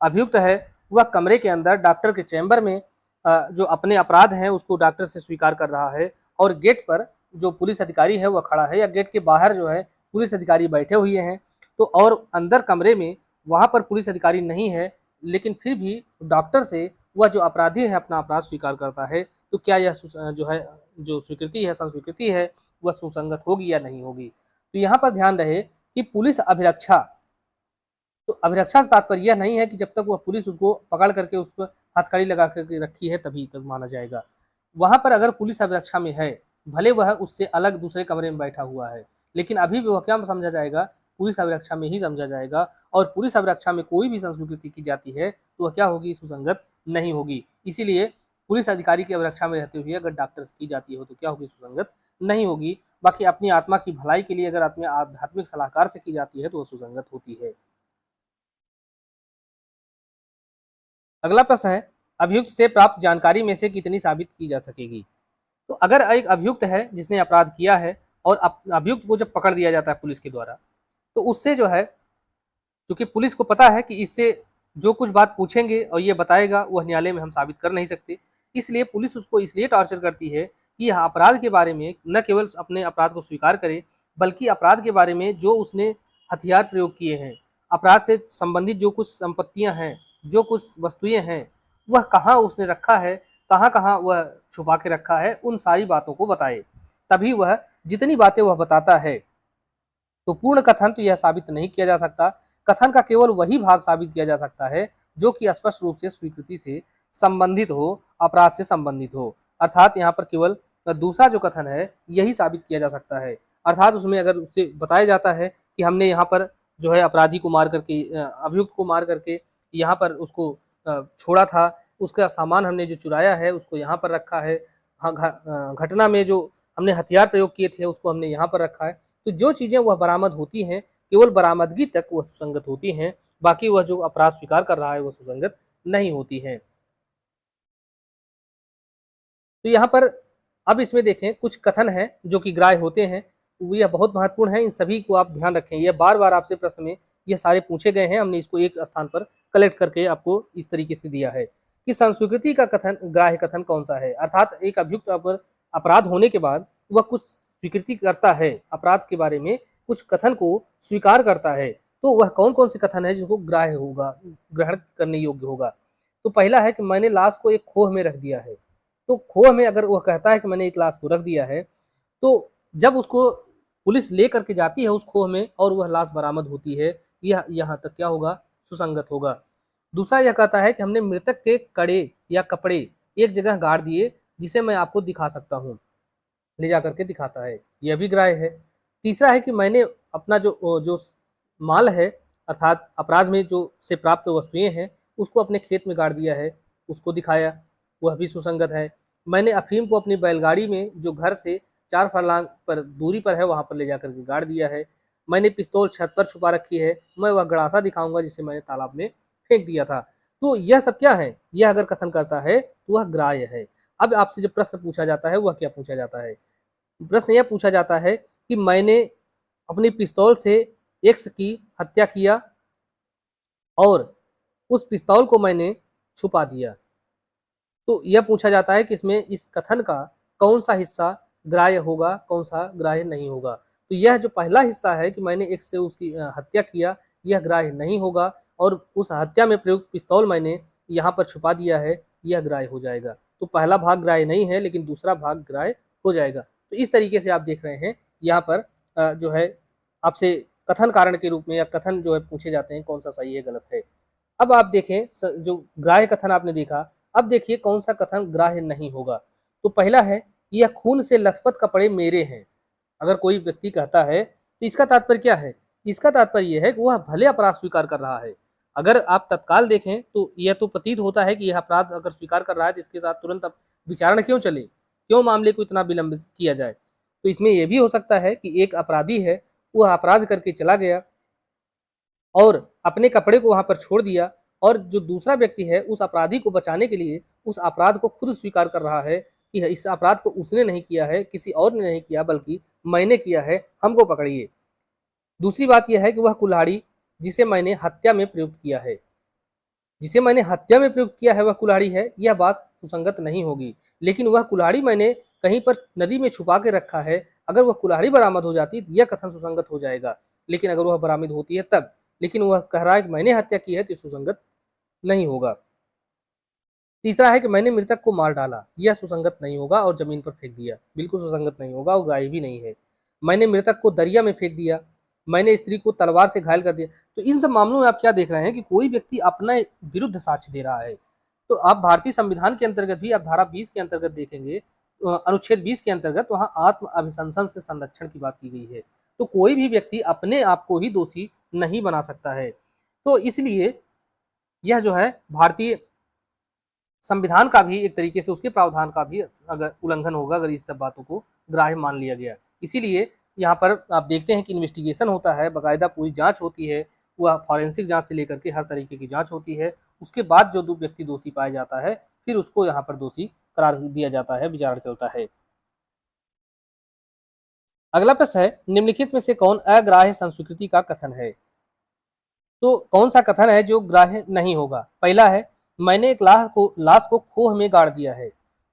अभियुक्त है वह कमरे के अंदर डॉक्टर के चैम्बर में जो अपने अपराध हैं उसको डॉक्टर से स्वीकार कर रहा है और गेट पर जो पुलिस अधिकारी है वह खड़ा है या गेट के बाहर जो है पुलिस अधिकारी बैठे हुए हैं। तो और अंदर कमरे में वहां पर पुलिस अधिकारी नहीं है, लेकिन फिर भी डॉक्टर से वह जो अपराधी है अपना अपराध स्वीकार करता है। तो क्या यह जो है जो स्वीकृति है संस्वीकृति है वह सुसंगत होगी या नहीं होगी? तो यहाँ पर ध्यान रहे कि पुलिस अभिरक्षा, तो अभिरक्षा से तात्पर्य यह नहीं है कि जब तक वह पुलिस उसको पकड़ करके उस पर हथकड़ी लगा करके रखी है तभी तक माना जाएगा। वहां पर अगर पुलिस अभिरक्षा में है, भले वह उससे अलग दूसरे कमरे में बैठा हुआ है, लेकिन अभी भी वह क्या समझा जाएगा? पुलिस अभिरक्षा में ही समझा जाएगा। और पुलिस अभिरक्षा में कोई भी संस्वीकृति की जाती है तो वह क्या होगी? सुसंगत नहीं होगी। इसीलिए पुलिस अधिकारी की अभिरक्षा में रहते हुए अगर डॉक्टर से की जाती हो तो क्या होगी? सुसंगत नहीं होगी। बाकी अपनी आत्मा की भलाई के लिए अगर अपने आध्यात्मिक सलाहकार से की जाती है तो वह सुसंगत होती है। अगला प्रश्न है, अभियुक्त से प्राप्त जानकारी में से कितनी साबित की जा सकेगी? तो अगर एक अभियुक्त है जिसने अपराध किया है और अभियुक्त को जब पकड़ दिया जाता है पुलिस के द्वारा, तो उससे जो है क्योंकि पुलिस को पता है कि इससे जो कुछ बात पूछेंगे और ये बताएगा वह न्यायालय में हम साबित कर नहीं सकते, इसलिए पुलिस उसको इसलिए टॉर्चर करती है कि यह अपराध के बारे में न केवल अपने अपराध को स्वीकार करे, बल्कि अपराध के बारे में जो उसने हथियार प्रयोग किए हैं, अपराध से संबंधित जो कुछ संपत्तियां हैं, जो कुछ वस्तुएं हैं, वह कहाँ उसने रखा है, कहाँ कहाँ वह छुपा के रखा है, उन सारी बातों को बताए। तभी वह जितनी बातें वह बताता है, तो पूर्ण कथन तो यह साबित नहीं किया जा सकता। कथन का केवल वही भाग साबित किया जा सकता है जो कि स्पष्ट रूप से स्वीकृति से संबंधित हो, अपराध से संबंधित हो। अर्थात यहाँ पर केवल दूसरा जो कथन है यही साबित किया जा सकता है। अर्थात उसमें अगर उससे बताया जाता है कि हमने यहाँ पर जो है अपराधी को मार करके, अभियुक्त को मार करके यहाँ पर उसको छोड़ा था, उसका सामान हमने जो चुराया है उसको यहाँ पर रखा है, घटना में जो हमने हथियार प्रयोग किए थे उसको हमने यहाँ पर रखा है, तो जो चीजें वह बरामद होती हैं केवल बरामदगी तक वह सुसंगत होती हैं, बाकी वह जो अपराध स्वीकार कर रहा है वह सुसंगत नहीं होती है। तो यहाँ पर अब इसमें देखें कुछ कथन है जो कि ग्राह्य होते हैं, यह बहुत महत्वपूर्ण है, इन सभी को आप ध्यान रखें। यह बार बार आपसे प्रश्न में ये सारे पूछे गए हैं, हमने इसको एक स्थान पर कलेक्ट करके आपको इस तरीके से दिया है कि संस्वीकृति का कथन ग्राह्य कथन कौन सा है। अर्थात एक अभियुक्त अपराध होने के बाद वह कुछ स्वीकृति करता है, अपराध के बारे में कुछ कथन को स्वीकार करता है, तो वह कौन कौन से कथन है जिसको ग्राह्य होगा, ग्रहण करने योग्य होगा? तो पहला है कि मैंने लाश को एक खोह में रख दिया है। तो खोह में अगर वह कहता है कि मैंने एक लाश को रख दिया है, तो जब उसको पुलिस ले करके जाती है उस खोह में और वह लाश बरामद होती है, यह यहाँ तक क्या होगा? सुसंगत होगा। दूसरा यह कहता है कि हमने मृतक के कड़े या कपड़े एक जगह गाड़ दिए जिसे मैं आपको दिखा सकता हूँ, ले जा करके दिखाता है, यह भी ग्राह्य है। तीसरा है कि मैंने अपना जो जो माल है अर्थात अपराध में जो से प्राप्त वस्तुएं हैं उसको अपने खेत में गाड़ दिया है, उसको दिखाया, वह भी सुसंगत है। मैंने अफीम को अपनी बैलगाड़ी में जो घर से 4 फरलांग पर दूरी पर है वहां पर ले जाकर के गाड़ दिया है। मैंने पिस्तौल छत पर छुपा रखी है, मैं वह गड़ासा दिखाऊंगा जिसे मैंने तालाब में फेंक दिया था। तो यह सब क्या है? यह अगर कथन करता है तो वह ग्राह्य है। अब आपसे जब प्रश्न पूछा जाता है वह क्या पूछा जाता है? प्रश्न यह पूछा जाता है कि मैंने अपनी पिस्तौल से एक्स की हत्या किया और उस पिस्तौल को मैंने छुपा दिया। तो यह पूछा जाता है कि इसमें इस कथन का कौन सा हिस्सा ग्राह्य होगा, कौन सा ग्राह्य नहीं होगा। तो यह जो पहला हिस्सा है कि मैंने एक से उसकी हत्या किया, यह ग्राह्य नहीं होगा, और उस हत्या में प्रयुक्त पिस्तौल मैंने यहाँ पर छुपा दिया है, यह ग्राह्य हो जाएगा। तो पहला भाग ग्राह्य नहीं है, लेकिन दूसरा भाग ग्राह्य हो जाएगा। तो इस तरीके से आप देख रहे हैं यहाँ पर जो है आपसे कथन कारण के रूप में या कथन जो है पूछे जाते हैं, कौन सा सही है, गलत है। अब आप देखें जो ग्राह्य कथन आपने देखा, अब देखिए कौन सा कथन ग्राह्य नहीं होगा। तो पहला है, यह खून से लथपथ कपड़े मेरे हैं। अगर कोई व्यक्ति कहता है तो इसका तात्पर्य क्या है? इसका तात्पर्य यह है कि वह भले अपराध स्वीकार कर रहा है। अगर आप तत्काल देखें तो यह तो प्रतीत होता है कि यह अपराध अगर स्वीकार कर रहा है तो इसके साथ तुरंत अब विचारणा क्यों चले, क्यों मामले को इतना विलंबित किया जाए। तो इसमें यह भी हो सकता है कि एक अपराधी है, वह अपराध करके चला गया और अपने कपड़े को वहां पर छोड़ दिया, और जो दूसरा व्यक्ति है उस अपराधी को बचाने के लिए उस अपराध को खुद स्वीकार कर रहा है कि इस अपराध को उसने नहीं किया है, किसी और ने नहीं किया, बल्कि मैंने किया है, हमको पकड़िए। दूसरी बात यह है कि वह कुल्हाड़ी जिसे मैंने हत्या में प्रयुक्त किया है, जिसे मैंने हत्या में प्रयुक्त किया है वह कुल्हाड़ी है, यह बात सुसंगत नहीं होगी। लेकिन वह कुल्हाड़ी मैंने कहीं पर नदी में छुपा के रखा है, अगर वह कुल्हाड़ी बरामद हो जाती तो यह कथन सुसंगत हो जाएगा। लेकिन अगर वह बरामद होती है तब, लेकिन वह कह रहा है कि मैंने हत्या की है, तो सुसंगत नहीं होगा। तीसरा है कि मैंने मृतक को मार डाला, यह सुसंगत नहीं होगा और जमीन पर फेंक दिया, बिल्कुल सुसंगत नहीं होगा और ग्राह्य भी नहीं है। मैंने मृतक को दरिया में फेंक दिया, मैंने स्त्री को तलवार से घायल कर दिया। तो इन सब मामलों में आप क्या देख रहे हैं कि कोई व्यक्ति अपने विरुद्ध साक्ष्य दे रहा है। तो आप भारतीय संविधान के अंतर्गत भी आप धारा 20 के अंतर्गत देखेंगे, अनुच्छेद 20 के अंतर्गत वहां आत्म अभिशंसन से संरक्षण की बात की गई है। तो कोई भी व्यक्ति अपने आप को ही दोषी नहीं बना सकता है। तो इसलिए यह जो है भारतीय संविधान का भी एक तरीके से उसके प्रावधान का भी अगर उल्लंघन होगा, अगर इस सब बातों को ग्राह्य मान लिया गया। इसीलिए यहाँ पर आप देखते हैं कि इन्वेस्टिगेशन होता है, बाकायदा पूरी जांच होती है, वह फॉरेंसिक जांच से लेकर के हर तरीके की जांच होती है। उसके बाद जो दो व्यक्ति दोषी पाया जाता है, फिर उसको यहाँ पर दोषी करार दिया जाता है, विचारण चलता है। अगला प्रश्न है, निम्नलिखित में से कौन अग्राह्य संस्वीकृति का कथन है? तो कौन सा कथन है जो ग्राह्य नहीं होगा? पहला है, मैंने एक लाश को खोह में गाड़ दिया है।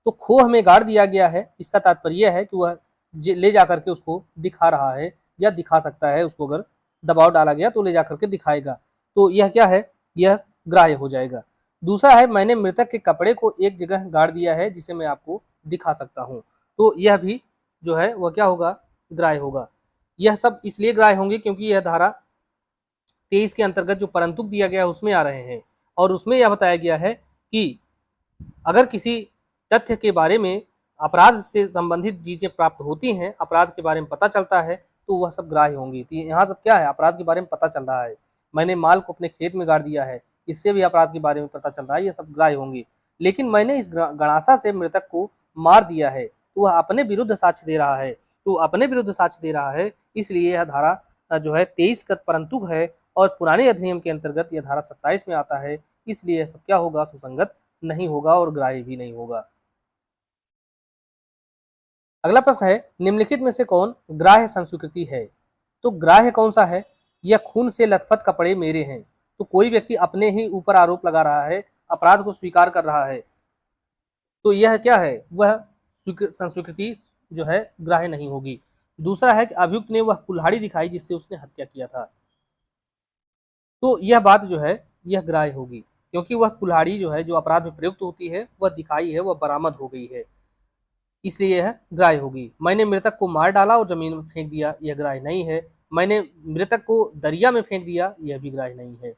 तो खोह में गाड़ दिया गया है, इसका तात्पर्य यह है कि वह ले जाकर के उसको दिखा रहा है या दिखा सकता है, उसको अगर दबाव डाला गया तो ले जाकर के दिखाएगा। तो यह क्या है? यह ग्राह्य हो जाएगा। दूसरा है, मैंने मृतक के कपड़े को एक जगह गाड़ दिया है जिसे मैं आपको दिखा सकता हूँ। तो यह भी जो है वह क्या होगा? ग्राह्य होगा। यह सब इसलिए ग्राह्य होंगे क्योंकि यह धारा 23 के अंतर्गत जो परंतुक दिया गया है उसमें आ रहे हैं, और उसमें यह बताया गया है कि अगर किसी तथ्य के बारे में अपराध से संबंधित चीजें प्राप्त होती हैं, अपराध के बारे में पता चलता है, तो वह सब ग्राह्य होंगी। तो यहाँ सब क्या है? अपराध के बारे में पता चल रहा है, मैंने माल को अपने खेत में गाड़ दिया है, इससे भी अपराध के बारे में पता चल रहा है, ये सब ग्राह्य होंगी। लेकिन मैंने इस गणासा से मृतक को मार दिया है, तो वह अपने विरुद्ध साक्ष्य दे रहा है। तो अपने विरुद्ध साक्ष्य दे रहा है, इसलिए यह धारा जो है 23 का परंतुक है, और पुराने अधिनियम के अंतर्गत यह धारा 27 में आता है। इसलिए यह सब क्या होगा? सुसंगत नहीं होगा और ग्राह्य भी नहीं होगा। अगला प्रश्न है, निम्नलिखित में से कौन ग्राह्य संस्वीकृति है? तो ग्राह्य कौन सा है? यह खून से लथपथ कपड़े मेरे हैं। तो कोई व्यक्ति अपने ही ऊपर आरोप लगा रहा है, अपराध को स्वीकार कर रहा है, तो यह क्या है? वह संस्वीकृति जो है ग्राह्य नहीं होगी। दूसरा है कि अभियुक्त ने वह कुल्हाड़ी दिखाई जिससे उसने हत्या किया था, तो यह बात जो है यह ग्राह्य होगी, क्योंकि वह कुल्हाड़ी जो है जो अपराध में प्रयुक्त होती है वह दिखाई है, वह बरामद हो गई है, इसलिए यह ग्राह्य होगी। मैंने मृतक को मार डाला और जमीन में फेंक दिया, यह ग्राह्य नहीं है। मैंने मृतक को दरिया में फेंक दिया, यह भी ग्राह्य नहीं है।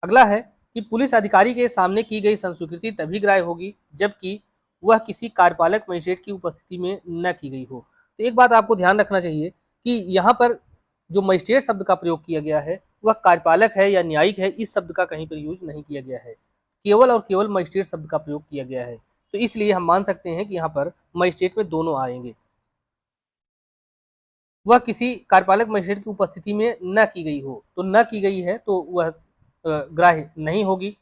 अगला है कि पुलिस अधिकारी के सामने की गई संस्वीकृति तभी ग्राह्य होगी जबकि वह किसी कार्यपालक मजिस्ट्रेट की उपस्थिति में न की गई हो। तो एक बात आपको ध्यान रखना चाहिए कि यहाँ पर जो मजिस्ट्रेट शब्द का प्रयोग किया गया है वह कार्यपालक है या न्यायिक है, इस शब्द का कहीं पर यूज नहीं किया गया है, केवल और केवल मजिस्ट्रेट शब्द का प्रयोग किया गया है। तो इसलिए हम मान सकते हैं कि यहाँ पर मजिस्ट्रेट में दोनों आएंगे। वह किसी कार्यपालक मजिस्ट्रेट की उपस्थिति में न की गई हो, तो न की गई है तो वह ग्राह्य नहीं होगी,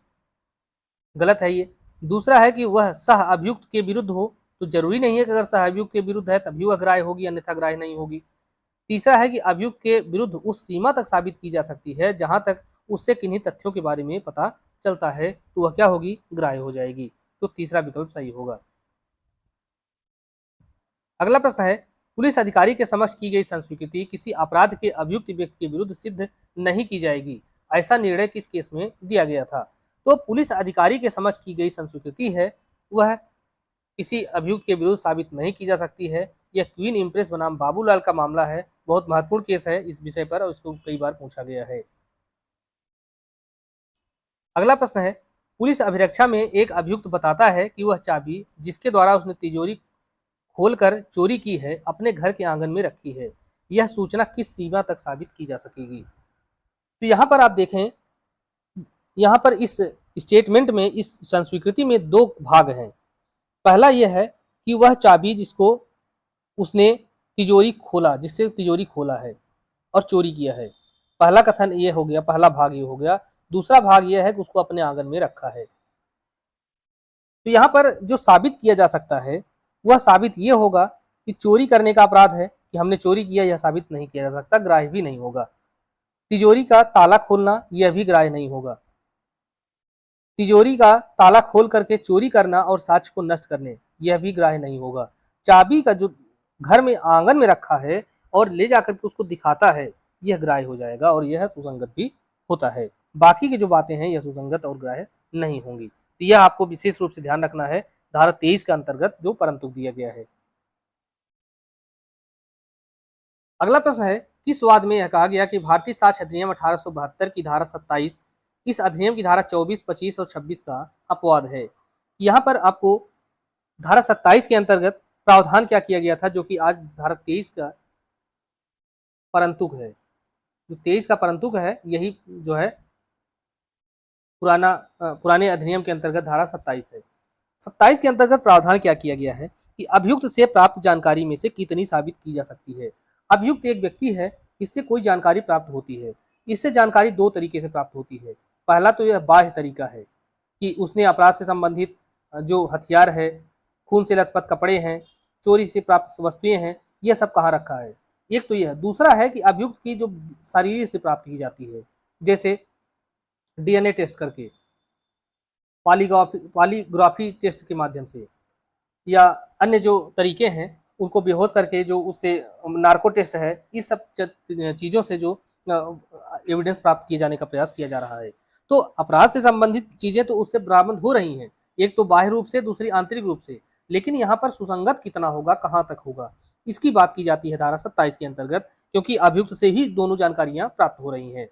गलत है ये। दूसरा है कि वह सह अभियुक्त के विरुद्ध हो, तो जरूरी नहीं है कि अगर सह अभियुक्त के विरुद्ध है तभी वह ग्राह्य होगी, अन्यथा ग्राह्य नहीं होगी। तीसरा है कि अभियुक्त के विरुद्ध उस सीमा तक साबित की जा सकती है जहां तक उससे किन्हीं तथ्यों के बारे में पता चलता है, तो वह क्या होगी, ग्राह्य हो जाएगी। तो तीसरा विकल्प सही होगा। अगला प्रश्न है, पुलिस अधिकारी के समक्ष की गई संस्वीकृति किसी अपराध के अभियुक्त व्यक्ति के विरुद्ध सिद्ध नहीं की जाएगी, ऐसा निर्णय किस केस में दिया गया था। तो पुलिस अधिकारी के समक्ष की गई संस्वीकृति है वह किसी अभियुक्त के विरुद्ध साबित नहीं की जा सकती है। यह क्वीन इम्प्रेस बनाम बाबूलाल का मामला है। बहुत महत्वपूर्ण केस है इस विषय पर और इसको कई बार पूछा गया है। अगला प्रश्न है, पुलिस अभिरक्षा में एक अभियुक्त बताता है कि वह चाबी जिसके द्वारा उसने तिजोरी खोलकर चोरी की है अपने घर के आंगन में रखी है। यह सूचना किस सीमा तक साबित की जा सकेगी। तो यहाँ पर आप देखें, यहाँ पर इस स्टेटमेंट में, इस संस्वीकृति में दो भाग हैं। पहला यह है कि वह चाबी जिसको उसने तिजोरी खोला, जिससे तिजोरी खोला है और चोरी किया है, पहला कथन ये हो गया, पहला भाग ये हो गया। दूसरा भाग यह है कि उसको अपने आंगन में रखा है। तो यहाँ पर जो साबित किया जा सकता है वह साबित ये होगा कि चोरी करने का अपराध है, कि हमने चोरी किया, यह साबित नहीं किया जा सकता, ग्राह्य भी नहीं होगा। तिजोरी का ताला खोलना यह भी ग्राह्य नहीं होगा। तिजोरी का ताला खोल करके चोरी करना और साक्ष्य को नष्ट करने, यह भी ग्राह्य नहीं होगा। चाबी का जो घर में आंगन में रखा है और ले जाकर के उसको दिखाता है, यह ग्राह्य हो जाएगा और यह सुसंगत भी होता है। बाकी की जो बातें हैं यह सुसंगत और ग्राह्य नहीं होंगी। तो यह आपको विशेष रूप से ध्यान रखना है धारा 23 के अंतर्गत जो परंतु दिया गया है। अगला प्रश्न है, किस वाद में यह कहा गया कि भारतीय साक्ष्य अधिनियम 1872 की धारा 27 इस अधिनियम की धारा 24, 25 और 26 का अपवाद है। यहाँ पर आपको धारा 27 के अंतर्गत प्रावधान क्या किया गया था, जो कि आज धारा 23 का परंतुक है। जो 23 का परंतुक है यही जो है पुराने अधिनियम के अंतर्गत धारा 27 है। 27 के अंतर्गत प्रावधान क्या किया गया है कि अभियुक्त से प्राप्त जानकारी में से कितनी साबित की जा सकती है। अभियुक्त एक व्यक्ति है, इससे कोई जानकारी प्राप्त होती है। इससे जानकारी दो तरीके से प्राप्त होती है। पहला तो यह बाह्य तरीका है कि उसने अपराध से संबंधित जो हथियार है, खून से लथपथ कपड़े हैं, चोरी से प्राप्त वस्तुएं हैं, यह सब कहाँ रखा है। एक तो यह। दूसरा है कि अभियुक्त की जो शरीर से प्राप्त की जाती है, जैसे डीएनए टेस्ट करके, पॉलीग्राफी टेस्ट के माध्यम से, या अन्य जो तरीके हैं उनको बेहोश करके जो उससे नार्को टेस्ट है, इस सब चीज़ों से जो एविडेंस प्राप्त किए जाने का प्रयास किया जा रहा है। तो अपराध से संबंधित चीज़ें तो उससे बरामद हो रही हैं, एक तो बाह्य रूप से, दूसरी आंतरिक रूप से, लेकिन यहाँ पर सुसंगत कितना होगा, कहाँ तक होगा, इसकी बात की जाती है धारा 27 के अंतर्गत, क्योंकि अभियुक्त से ही दोनों जानकारियां प्राप्त हो रही हैं।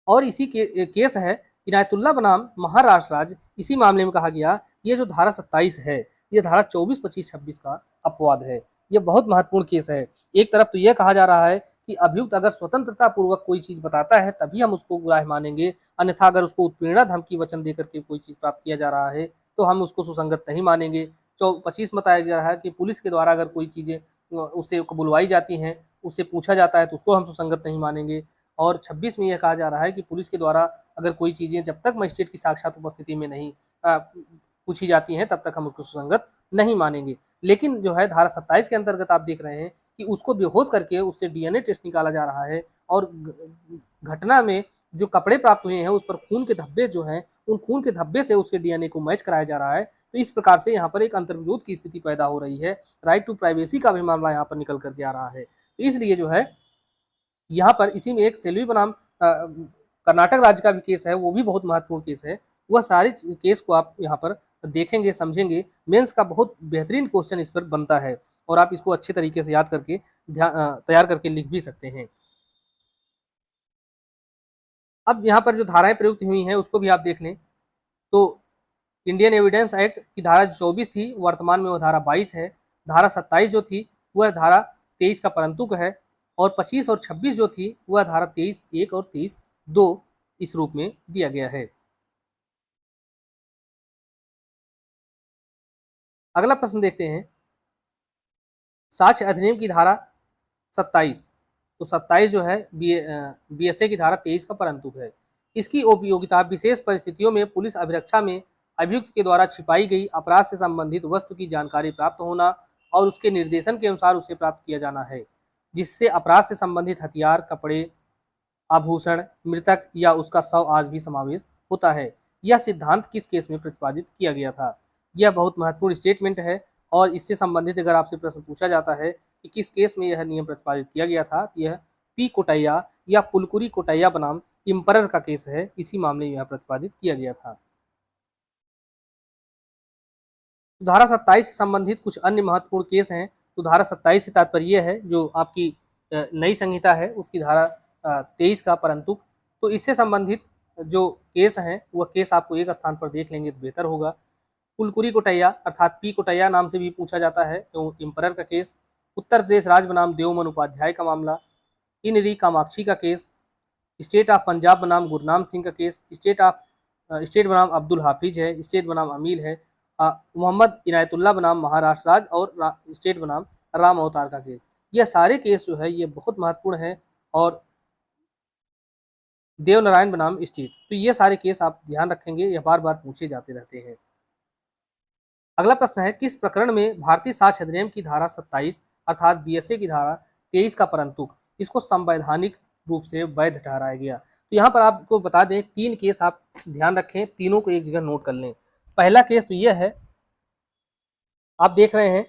और इसी केस है इनायतुल्लाह बनाम महाराष्ट्र राज्य। इसी मामले में कहा गया ये जो धारा 27 है ये धारा 24, 25, 26 का अपवाद है। ये बहुत महत्वपूर्ण केस है। एक तरफ तो यह कहा जा रहा है कि अभियुक्त अगर स्वतंत्रता पूर्वक कोई चीज बताता है तभी हम उसको ग्राह्य मानेंगे, अन्यथा अगर उसको उत्पीड़ना धमकी वचन देकर के कोई चीज प्राप्त किया जा रहा है तो हम उसको सुसंगत नहीं मानेंगे। 25 बताया जा रहा है कि पुलिस के द्वारा अगर कोई चीजें उससे बुलवाई जाती हैं, उससे पूछा जाता है तो उसको हम सुसंगत नहीं मानेंगे। और 26 में यह कहा जा रहा है कि पुलिस के द्वारा अगर कोई चीज़ें जब तक मजिस्ट्रेट की साक्षात उपस्थिति में नहीं पूछी जाती हैं तब तक हम उसको सुसंगत नहीं मानेंगे। लेकिन जो है धारा 27 के अंतर्गत आप देख रहे हैं कि उसको बेहोश करके उससे डीएनए टेस्ट निकाला जा रहा है और घटना में जो कपड़े प्राप्त हुए हैं उस पर खून के धब्बे जो हैं, उन खून के धब्बे से उसके डीएनए को मैच कराया जा रहा है। तो इस प्रकार से यहाँ पर एक अंतर्विरोध की स्थिति पैदा हो रही है। राइट टू प्राइवेसी का भी मामला यहाँ पर निकल करके आ रहा है। तो इसलिए जो है यहाँ पर इसी में एक सेल्वी बनाम कर्नाटक राज्य का भी केस है, वो भी बहुत महत्वपूर्ण केस है। वह सारे केस को आप यहाँ पर देखेंगे, समझेंगे। मेंस का बहुत बेहतरीन क्वेश्चन इस पर बनता है और आप इसको अच्छे तरीके से याद करके तैयार करके लिख भी सकते हैं। अब यहाँ पर जो धाराएं प्रयुक्त हुई हैं उसको भी आप देख लें तो इंडियन एविडेंस एक्ट की धारा 24 थी, वर्तमान में वो धारा 22 है। धारा 27 जो थी वह धारा 23 का परंतुक है और 25 और 26 जो थी वह धारा 23(1) और 23(2) इस रूप में दिया गया है। अगला प्रश्न देखते हैं, साक्ष्य अधिनियम की धारा 27। तो 27 जो है बीएसए की धारा 23 का परंतुक है। इसकी उपयोगिता विशेष परिस्थितियों में पुलिस अभिरक्षा में अभियुक्त के द्वारा छिपाई गई अपराध से संबंधित वस्तु की जानकारी प्राप्त होना और उसके निर्देशन के अनुसार उसे प्राप्त किया जाना है। जिससे अपराध से संबंधित हथियार, कपड़े, आभूषण, मृतक या उसका शव आदि भी समावेश होता है। यह सिद्धांत किस केस में प्रतिपादित किया गया था? यह बहुत महत्वपूर्ण स्टेटमेंट है और इससे संबंधित अगर आपसे प्रश्न पूछा जाता है कि किस केस में यह नियम प्रतिपादित किया गया था, तो यह पी कोटैया या पुलकुरी कोटैया बनाम इम्परर का केस है। इसी मामले में यह प्रतिपादित किया गया था। धारा 27 से संबंधित कुछ अन्य महत्वपूर्ण केस हैं। तो धारा 27 से तात्पर्य यह है जो आपकी नई संहिता है उसकी धारा 23 का परंतु। तो इससे संबंधित जो केस हैं वह केस आपको एक स्थान पर देख लेंगे तो बेहतर होगा। कुलकुरी कोटैया अर्थात पी कोटैया नाम से भी पूछा जाता है तो इम्परर का केस, उत्तर प्रदेश राज्य बनाम देवमन उपाध्याय का मामला, इन री कामाक्षी का केस, स्टेट ऑफ पंजाब बनाम गुरनाम सिंह का केस, स्टेट बनाम अब्दुल हाफिज है, स्टेट बनाम अमील है, मोहम्मद इनायतुल्लाह बनाम महाराष्ट्र राज्य और स्टेट बनाम राम अवतार का केस। यह सारे केस जो है ये बहुत महत्वपूर्ण है और देवनारायण बनाम स्टेट। तो ये सारे केस आप ध्यान रखेंगे, यह बार बार पूछे जाते रहते हैं। अगला प्रश्न है किस प्रकरण में भारतीय साक्ष्य अधिनियम की धारा 27 अर्थात बीएसए की धारा 23 का परंतुक इसको संवैधानिक रूप से वैध ठहराया गया? तो यहाँ पर आपको बता दें 3 केस आप ध्यान रखें, तीनों को एक जगह नोट कर लें। पहला केस तो यह है, आप देख रहे हैं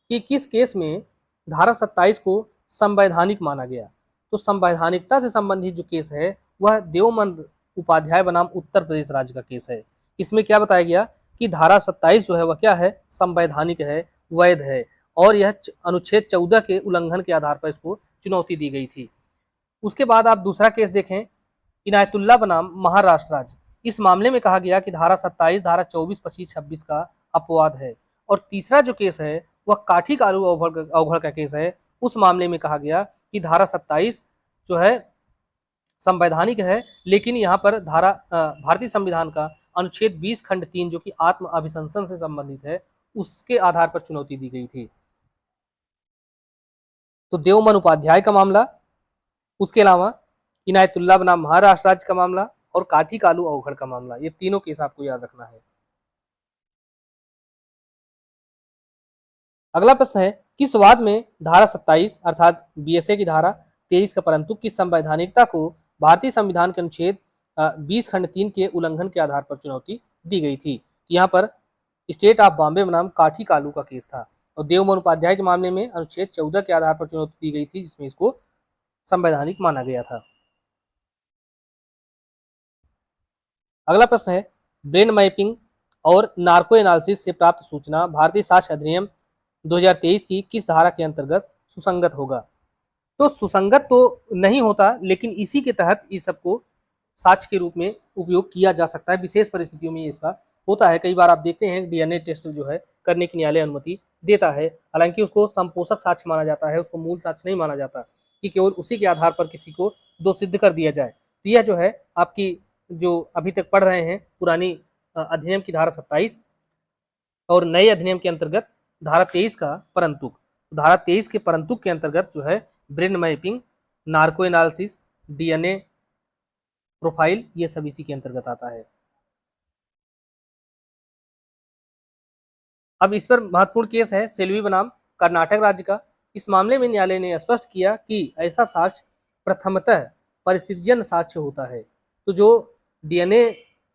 कि किस केस में धारा 27 को संवैधानिक माना गया। तो संवैधानिकता से संबंधित जो केस है वह देवमन उपाध्याय बनाम उत्तर प्रदेश राज्य का केस है। इसमें क्या बताया गया कि धारा 27 जो है वह क्या है, संवैधानिक है, वैध है और यह अनुच्छेद 14 के उल्लंघन के आधार पर इसको चुनौती दी गई थी। उसके बाद आप दूसरा केस देखें, इनायतुल्लाह बनाम महाराष्ट्र राज्य। इस मामले में कहा गया कि धारा 27, धारा 24, 25, 26 का अपवाद है। और तीसरा जो केस है वह काठी कालू अवघड़ का केस है। उस मामले में कहा गया कि धारा 27 जो है संवैधानिक है, लेकिन यहाँ पर धारा भारतीय संविधान का अनुच्छेद 20 खंड 3 जो कि आत्म अभिशंसन से संबंधित है उसके आधार पर चुनौती दी गई थी। तो देवमन उपाध्याय का मामला, उसके अलावा इनायतुल्लाह बनाम महाराष्ट्र राज्य का मामला और काठी कालू अवघड़ का मामला, ये तीनों केस आपको याद रखना है। अगला प्रश्न है किस वाद में धारा 27 अर्थात बीएसए की धारा 23 का परंतु किस संवैधानिकता को भारतीय संविधान के अनुच्छेद 20 खंड 3 के उल्लंघन के आधार पर चुनौती दी गई थी? यहाँ पर स्टेट ऑफ बॉम्बे बनाम काठी कालू का केस था और देवमन उपाध्याय के मामले में अनुच्छेद 14 के आधार पर चुनौती दी गई थी जिसमें इसको संवैधानिक माना गया था। अगला प्रश्न है ब्रेन मैपिंग और नार्को एनालिसिस से प्राप्त सूचना भारतीय साक्ष्य अधिनियम 2023 की किस धारा के अंतर्गत सुसंगत होगा? तो सुसंगत तो नहीं होता, लेकिन इसी के तहत इस सबको साक्ष्य के रूप में उपयोग किया जा सकता है। विशेष परिस्थितियों में इसका होता है। कई बार आप देखते हैं डीएनए टेस्ट जो है करने की न्यायालय अनुमति देता है, हालांकि उसको संपोषक साक्ष्य माना जाता है, उसको मूल साक्ष्य नहीं माना जाता कि केवल उसी के आधार पर किसी को दोष सिद्ध कर दिया जाए। तो यह जो है आपकी जो अभी तक पढ़ रहे हैं पुरानी अधिनियम की धारा 27 और नए अधिनियम के अंतर्गत धारा 23 का परंतुक। धारा 23 के परंतुक के अंतर्गत जो है brain mapping, narco analysis, DNA profile, ये सब इसी के अंतर्गत आता है। अब इस पर महत्वपूर्ण केस है सेल्वी बनाम कर्नाटक राज्य का। इस मामले में न्यायालय ने स्पष्ट किया कि ऐसा साक्ष्य प्रथमतः परिस्थितिजन्य साक्ष्य होता है। तो जो डीएनए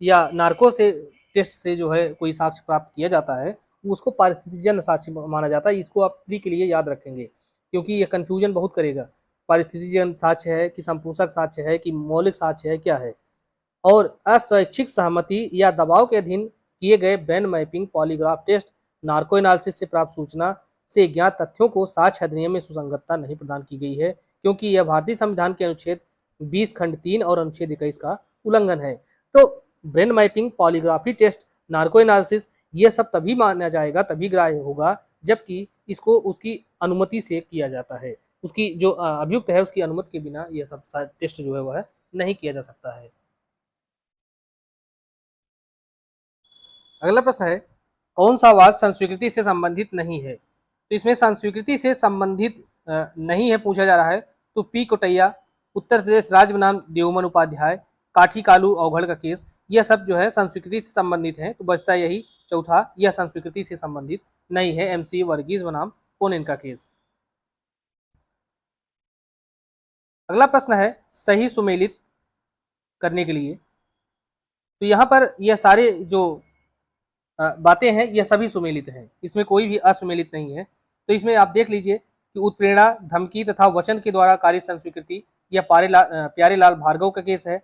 या नार्को से टेस्ट से जो है कोई साक्ष्य प्राप्त किया जाता है उसको परिस्थितिजन्य साक्ष्य माना जाता है। इसको आप प्री के लिए याद रखेंगे क्योंकि ये कंफ्यूजन बहुत करेगा। परिस्थितिजन्य साक्ष्य है कि संपूषक साक्ष्य है कि मौलिक साक्ष्य है, क्या है? और अस्वैच्छिक सहमति या दबाव के अधीन किए गए brain mapping, polygraph test, narco analysis से प्राप्त सूचना से ज्ञात तथ्यों को साक्ष्य अधिनियम में सुसंगतता नहीं प्रदान की गई है क्योंकि यह भारतीय संविधान के अनुच्छेद 20 खंड 3 और अनुच्छेद 21 का उल्लंघन है। तो brain mapping, polygraphy test, narco analysis ये सब तभी माना जाएगा, तभी ग्राह्य होगा जबकि इसको उसकी अनुमति से किया जाता है। उसकी जो अभियुक्त है उसकी अनुमति के बिना यह सब टेस्ट जो है वह नहीं किया जा सकता है। अगला प्रश्न है कौन सा वाद संस्वीकृति से संबंधित नहीं है? तो इसमें संस्वीकृति से संबंधित नहीं है पूछा जा रहा है। तो पी कोटैया, उत्तर प्रदेश राज्य बनाम देवमन उपाध्याय, काठी कालू अवघड़ का केस, यह सब जो है संस्वीकृति से संबंधित है। तो बचता यही चौथा, यह संस्वीकृति से संबंधित नहीं है, एमसी वर्गीस बनाम पोनेन का केस। अगला प्रश्न है सही सुमेलित करने के लिए। तो यहाँ पर यह सारे जो बातें हैं यह सभी सुमेलित हैं, इसमें कोई भी असुमेलित नहीं है। तो इसमें आप देख लीजिए कि उत्प्रेरणा, धमकी तथा वचन के द्वारा कार्य संस्वीकृति, यह प्यारेलाल भार्गव का केस है।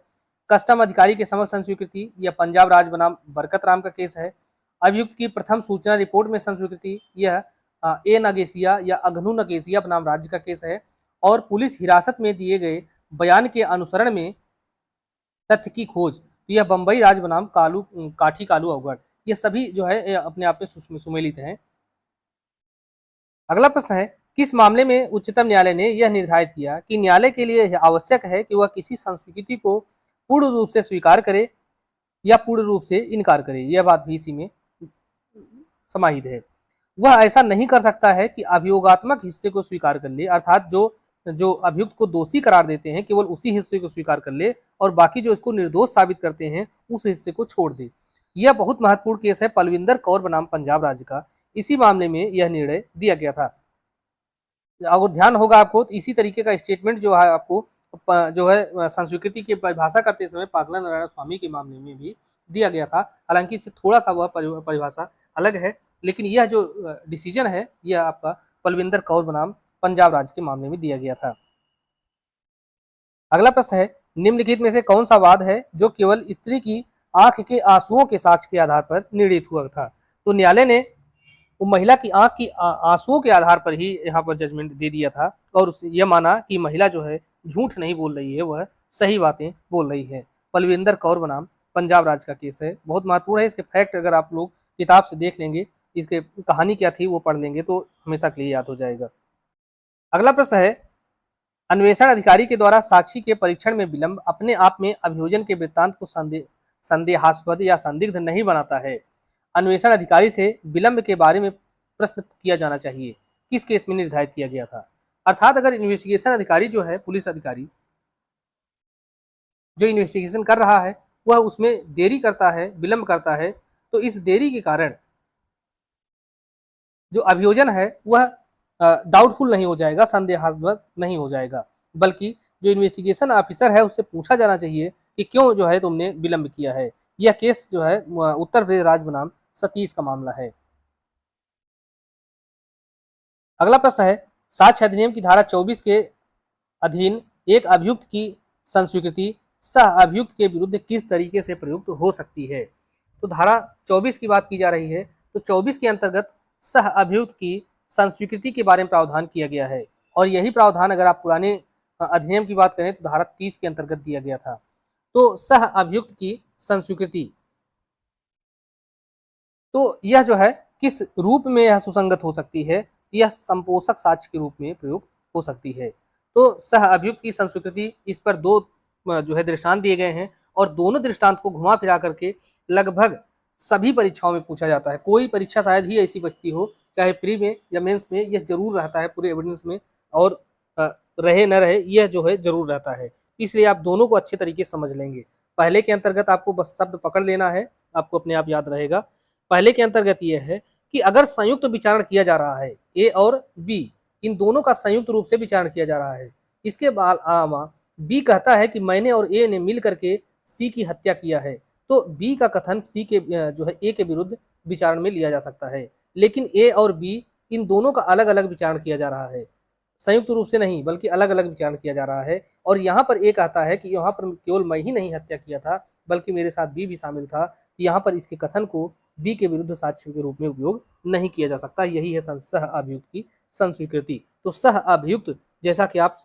कस्टम अधिकारी के समक्ष संस्वीकृति, यह पंजाब राज बनाम बरकत राम का केस है। अभियुक्त की प्रथम सूचना रिपोर्ट में संस्वीकृति, यह ए नगेसिया या अघनु नगेसिया बनाम राज्य का केस है। और पुलिस हिरासत में दिए गए बयान के अनुसरण में तथ्य की खोज, तो यह बंबई राज बनाम काठी कालू अवगढ़, ये सभी जो है अपने आप में सुमेलित हैं। अगला प्रश्न है किस मामले में उच्चतम न्यायालय ने यह निर्धारित किया कि न्यायालय के लिए यह आवश्यक है कि वह किसी संस्कृति को पूर्ण रूप से स्वीकार करे या पूर्ण रूप से इनकार करे। यह बात भी इसी में समाहित है। वह ऐसा नहीं कर सकता है कि अभियोगात्मक हिस्से को स्वीकार कर ले, अर्थात जो जो अभियुक्त को दोषी करार देते हैं केवल उसी हिस्से को स्वीकार कर ले और बाकी जो इसको निर्दोष साबित करते हैं उस हिस्से को छोड़ दे। यह बहुत महत्वपूर्ण केस है पलविंदर कौर बनाम पंजाब राज्य का। इसी मामले में यह निर्णय दिया गया था। अगर ध्यान होगा आपको तो इसी तरीके का स्टेटमेंट जो है आपको जो है संस्वीकृति की परिभाषा करते समय पागला नारायण स्वामी के मामले में भी दिया गया था। हालांकि इससे थोड़ा सा वह परिभाषा अलग है, लेकिन यह जो डिसीजन है यह आपका पलविंदर कौर बनाम पंजाब राज्य के मामले में दिया गया था। अगला प्रश्न है निम्नलिखित में से कौन सा वाद है जो केवल स्त्री की आंख के आंसुओं के साक्ष्य के आधार पर निर्णीत हुआ था। तो न्यायालय ने वो महिला की आंख की आंसुओं के आधार पर ही यहाँ पर जजमेंट दे दिया था और यह माना कि महिला जो है झूठ नहीं बोल रही है, वह सही बातें बोल रही है। पलविंदर कौर बनाम पंजाब राज्य का केस है, बहुत महत्वपूर्ण है। इसके फैक्ट अगर आप लोग किताब से देख लेंगे, इसके कहानी क्या थी वो पढ़ लेंगे तो हमेशा के लिए याद हो जाएगा। अगला प्रश्न है अन्वेषण अधिकारी के द्वारा साक्षी के परीक्षण में विलंब अपने आप में अभियोजन के वृत्तांत को संदेहास्पद या संदिग्ध नहीं बनाता है। अन्वेषण अधिकारी से विलंब के बारे में प्रश्न किया जाना चाहिए, किस केस में निर्धारित किया गया था। अर्थात अगर इन्वेस्टिगेशन अधिकारी जो है, पुलिस अधिकारी जो इन्वेस्टिगेशन कर रहा है वह उसमें देरी करता है, विलंब करता है, तो इस देरी के कारण जो अभियोजन है वह डाउटफुल नहीं हो जाएगा, संदेहास्पद नहीं हो जाएगा, बल्कि जो इन्वेस्टिगेशन ऑफिसर है उससे पूछा जाना चाहिए कि क्यों जो है तुमने विलंब किया है। यह केस जो है उत्तर प्रदेश राज्य बनाम सतीश का मामला है। अगला प्रश्न है साक्ष्य अधिनियम की धारा 24 के अधीन एक अभियुक्त की संस्वीकृति सह अभियुक्त के विरुद्ध किस तरीके से प्रयुक्त हो सकती है। तो धारा 24 की बात की जा रही है, तो 24 के अंतर्गत सह अभियुक्त की संस्वीकृति के बारे में प्रावधान किया गया है और यही प्रावधान अगर आप पुराने अधिनियम की बात करें तो धारा 30 के अंतर्गत दिया गया था। तो सह अभियुक्त की संस्वीकृति, तो यह जो है किस रूप में यह सुसंगत हो सकती है, यह संपोषक साक्ष्य के रूप में प्रयोग हो सकती है। तो सह अभियुक्त की संस्वीकृति, इस पर दो जो है दृष्टांत दिए गए हैं और दोनों दृष्टांत को घुमा फिरा करके लगभग सभी परीक्षाओं में पूछा जाता है। कोई परीक्षा शायद ही ऐसी बचती हो, चाहे प्री में या मेंस में, यह जरूर रहता है पूरे एविडेंस में, और रहे न रहे यह जो है जरूर रहता है। इसलिए आप दोनों को अच्छे तरीके से समझ लेंगे। पहले के अंतर्गत आपको बस शब्द पकड़ लेना है, आपको अपने आप याद रहेगा। पहले के अंतर्गत यह है कि अगर संयुक्त विचारण किया जा रहा है, ए और बी इन दोनों का संयुक्त रूप से विचारण किया जा रहा है, इसके बाद बी कहता है कि मैंने और ए ने मिल करके सी की हत्या किया है, तो बी का कथन सी के जो है ए के विरुद्ध विचारण में लिया जा सकता है। लेकिन ए और बी इन दोनों का अलग अलग विचारण किया जा रहा है, संयुक्त रूप से नहीं बल्कि अलग अलग विचारण किया जा रहा है। और यहाँ पर ए कहता है कि यहाँ पर केवल मैं ही नहीं हत्या किया था बल्कि मेरे साथ बी भी शामिल था, यहाँ पर इसके कथन को बी के विरुद्ध साक्ष्य के रूप में उपयोग नहीं किया जा सकता। यही है सह अभियुक्त की संस्वीकृति। तो सह अभियुक्त जैसा कि आप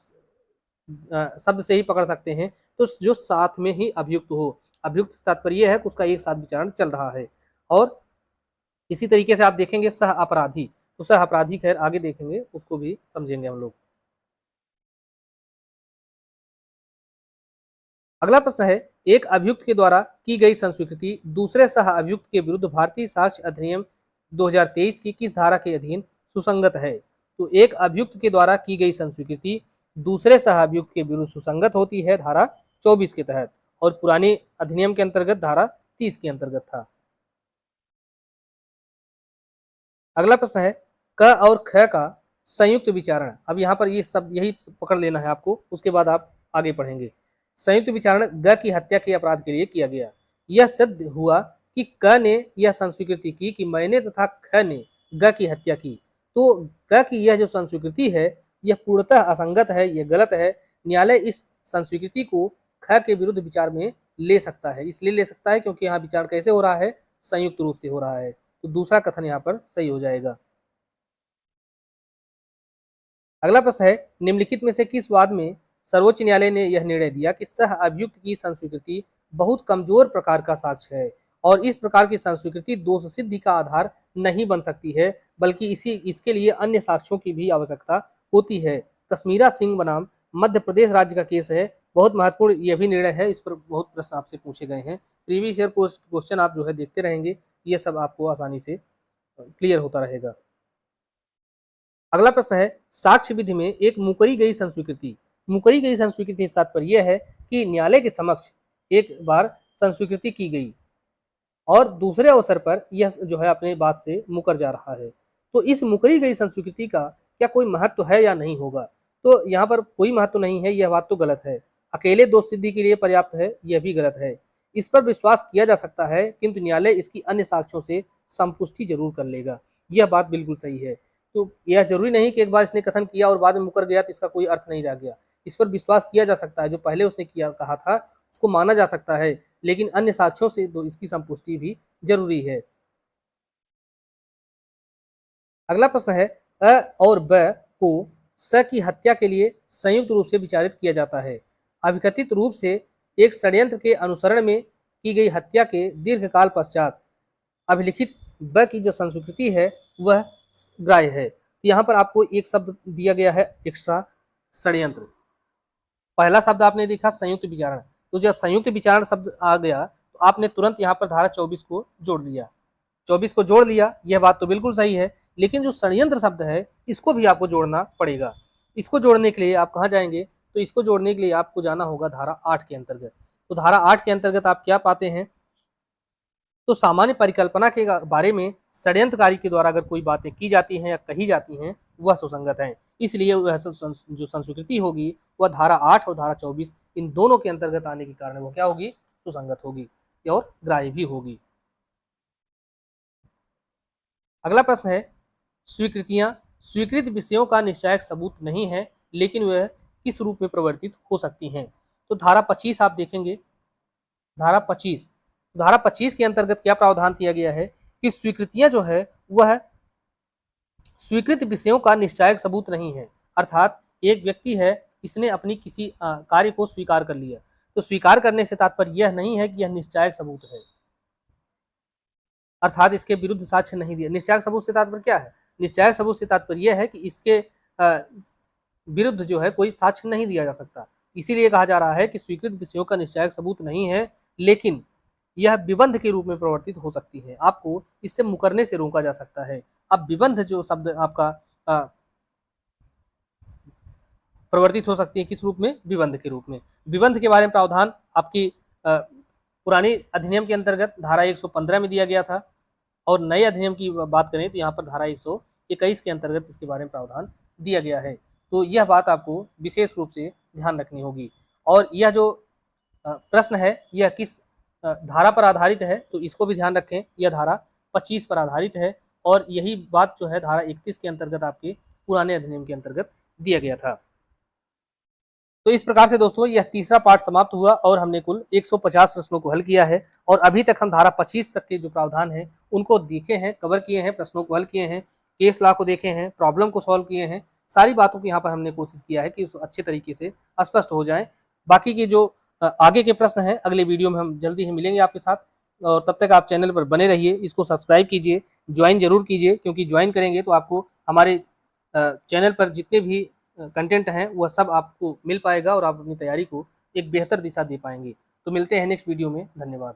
शब्द से ही पकड़ सकते हैं, तो जो साथ में ही अभियुक्त हो, अभियुक्त तात्पर्य है कि उसका एक साथ विचारण चल रहा है। और इसी तरीके से आप देखेंगे सह अपराधी, तो सह अपराधी खैर आगे देखेंगे, उसको भी समझेंगे हम लोग। अगला प्रश्न है एक अभियुक्त के द्वारा की गई संस्वीकृति दूसरे सह अभियुक्त के विरुद्ध भारतीय साक्ष्य अधिनियम 2023 की किस धारा के अधीन सुसंगत है। तो एक अभियुक्त के द्वारा की गई संस्वीकृति दूसरे सह अभियुक्त के विरुद्ध सुसंगत होती है धारा 24 के तहत, और पुराने अधिनियम के अंतर्गत धारा 30 के अंतर्गत था। अगला प्रश्न है क और ख का संयुक्त विचारण, अब यहाँ पर ये सब यही पकड़ लेना है आपको, उसके बाद आप आगे पढ़ेंगे। संयुक्त विचारण ग की हत्या के अपराध के लिए किया गया। यह सिद्ध हुआ कि क ने यह संस्वीकृति की कि मैंने तथा ख ने ग की हत्या की। तो ग की यह जो संस्वीकृति है यह पूर्णतः असंगत है, यह गलत है। न्यायालय इस संस्वीकृति को ख के विरुद्ध विचार में ले सकता है, इसलिए ले सकता है क्योंकि यहाँ विचार कैसे हो रहा है, संयुक्त रूप से हो रहा है। तो दूसरा कथन यहाँ पर सही हो जाएगा। अगला प्रश्न है, निम्नलिखित में से किस वाद में सर्वोच्च न्यायालय ने यह निर्णय दिया कि सह अभियुक्त की संस्वीकृति बहुत कमजोर प्रकार का साक्ष्य है और इस प्रकार की संस्वीकृति दोष सिद्धि का आधार नहीं बन सकती है, बल्कि इसके लिए अन्य साक्ष्यों की भी आवश्यकता होती है। कश्मीरा सिंह बनाम मध्य प्रदेश राज्य का केस है, बहुत महत्वपूर्ण यह भी निर्णय है, इस पर बहुत प्रश्न आपसे पूछे गए हैं। प्रीवियस ईयर क्वेश्चन आप जो है देखते रहेंगे, ये सब आपको आसानी से क्लियर होता रहेगा। अगला प्रश्न है, साक्ष्य विधि में एक मुकरी गई संस्वीकृति। मुकरी गई संस्वीकृति से तात्पर्य यह है कि न्यायालय के समक्ष एक बार संस्वीकृति की गई और दूसरे अवसर पर यह जो है अपने बात से मुकर जा रहा है, तो इस मुकरी गई संस्वीकृति का क्या कोई महत्व है या नहीं होगा? तो यहाँ पर कोई महत्व नहीं है, यह बात तो गलत है। अकेले दोष सिद्धि के लिए पर्याप्त है, यह भी गलत है। इस पर विश्वास किया जा सकता है, किंतु न्यायालय इसकी अन्य साक्ष्यों से संपुष्टि जरूर कर लेगा, यह बात बिल्कुल सही है। तो यह जरूरी नहीं कि एक बार इसने कथन किया और बाद में मुकर गया तो इसका कोई अर्थ नहीं रह गया। इस पर विश्वास किया जा सकता है, जो पहले उसने किया कहा था उसको माना जा सकता है, लेकिन अन्य साक्ष्यों से तो इसकी संपुष्टि भी जरूरी है। अगला प्रश्न है, अ और ब को स की हत्या के लिए संयुक्त रूप से विचारित किया जाता है। अभिकथित रूप से एक षड्यंत्र के अनुसरण में की गई हत्या के दीर्घकाल पश्चात अभिलिखित ब की जो संस्वीकृति है वह ग्राह्य है। तो यहाँ पर आपको एक शब्द दिया गया है एक्स्ट्रा, षड्यंत्र। पहला शब्द आपने देखा संयुक्त विचारण, तो जब संयुक्त विचारण शब्द आ गया तो आपने तुरंत यहाँ पर धारा 24 को जोड़ दिया, 24 को जोड़ लिया, यह बात तो बिल्कुल सही है। लेकिन जो षड्यंत्र शब्द है इसको भी आपको जोड़ना पड़ेगा। इसको जोड़ने के लिए आप कहाँ जाएंगे? तो इसको जोड़ने के लिए आपको जाना होगा धारा 8 के अंतर्गत। तो धारा 8 के अंतर्गत आप क्या पाते हैं? तो सामान्य परिकल्पना के बारे में षड्यंत्रकारी के द्वारा अगर कोई बातें की जाती हैं या कही जाती हैं वह सुसंगत है, इसलिए वह जो संस्वीकृति होगी वह धारा 8 और धारा 24 इन दोनों के अंतर्गत आने के कारण वो क्या होगी? सुसंगत होगी और ग्राह्य भी होगी। अगला प्रश्न है, स्वीकृतियां स्वीकृत विषयों का निश्चायक सबूत नहीं है, लेकिन वह किस रूप में प्रवर्तित हो सकती हैं? तो धारा 25 आप देखेंगे, धारा 25 के अंतर्गत क्या प्रावधान दिया गया है कि स्वीकृतियां जो है वह स्वीकृत विषयों का निश्चायक सबूत नहीं है। अर्थात एक व्यक्ति है, इसने अपनी किसी कार्य को स्वीकार कर लिया, तो स्वीकार करने से तात्पर्य यह नहीं है कि यह निश्चायक सबूत है, अर्थात इसके विरुद्ध साक्ष्य नहीं दिया। निश्चायक सबूत से तात्पर्य क्या है? निश्चायक सबूत से तात्पर्य यह है कि इसके विरुद्ध जो है कोई साक्ष्य नहीं दिया जा सकता, इसीलिए कहा जा रहा है कि स्वीकृत विषयों का निश्चायक सबूत नहीं है, लेकिन यह विबंध के रूप में प्रवर्तित हो सकती है, आपको इससे मुकरने से रोका जा सकता है। अब विबंध जो शब्द आपका प्रवर्तित हो सकती है किस रूप में? विबंध के रूप में। विबंध के बारे में प्रावधान आपकी पुरानी अधिनियम के अंतर्गत धारा 115 में दिया गया था और नए अधिनियम की बात करें तो यहाँ पर धारा 121 के अंतर्गत इसके बारे में प्रावधान दिया गया है। तो यह बात आपको विशेष रूप से ध्यान रखनी होगी। और यह जो प्रश्न है यह किस धारा पर आधारित है, तो इसको भी ध्यान रखें, यह धारा 25 पर आधारित है और यही बात जो है धारा 31 के अंतर्गत आपके पुराने अधिनियम के अंतर्गत दिया गया था। तो इस प्रकार से दोस्तों यह तीसरा पार्ट समाप्त हुआ और हमने कुल 150 प्रश्नों को हल किया है और अभी तक हम धारा 25 तक के जो प्रावधान हैं उनको देखे हैं, कवर किए हैं, प्रश्नों को हल किए हैं, केस लॉ को देखे हैं, प्रॉब्लम को सॉल्व किए हैं। सारी बातों की यहाँ पर हमने कोशिश किया है कि अच्छे तरीके से स्पष्ट हो जाए। बाकी के जो आगे के प्रश्न हैं अगले वीडियो में हम जल्दी ही मिलेंगे आपके साथ, और तब तक आप चैनल पर बने रहिए, इसको सब्सक्राइब कीजिए, ज्वाइन जरूर कीजिए, क्योंकि ज्वाइन करेंगे तो आपको हमारे चैनल पर जितने भी कंटेंट हैं वह सब आपको मिल पाएगा और आप अपनी तैयारी को एक बेहतर दिशा दे पाएंगे। तो मिलते हैं नेक्स्ट वीडियो में, धन्यवाद।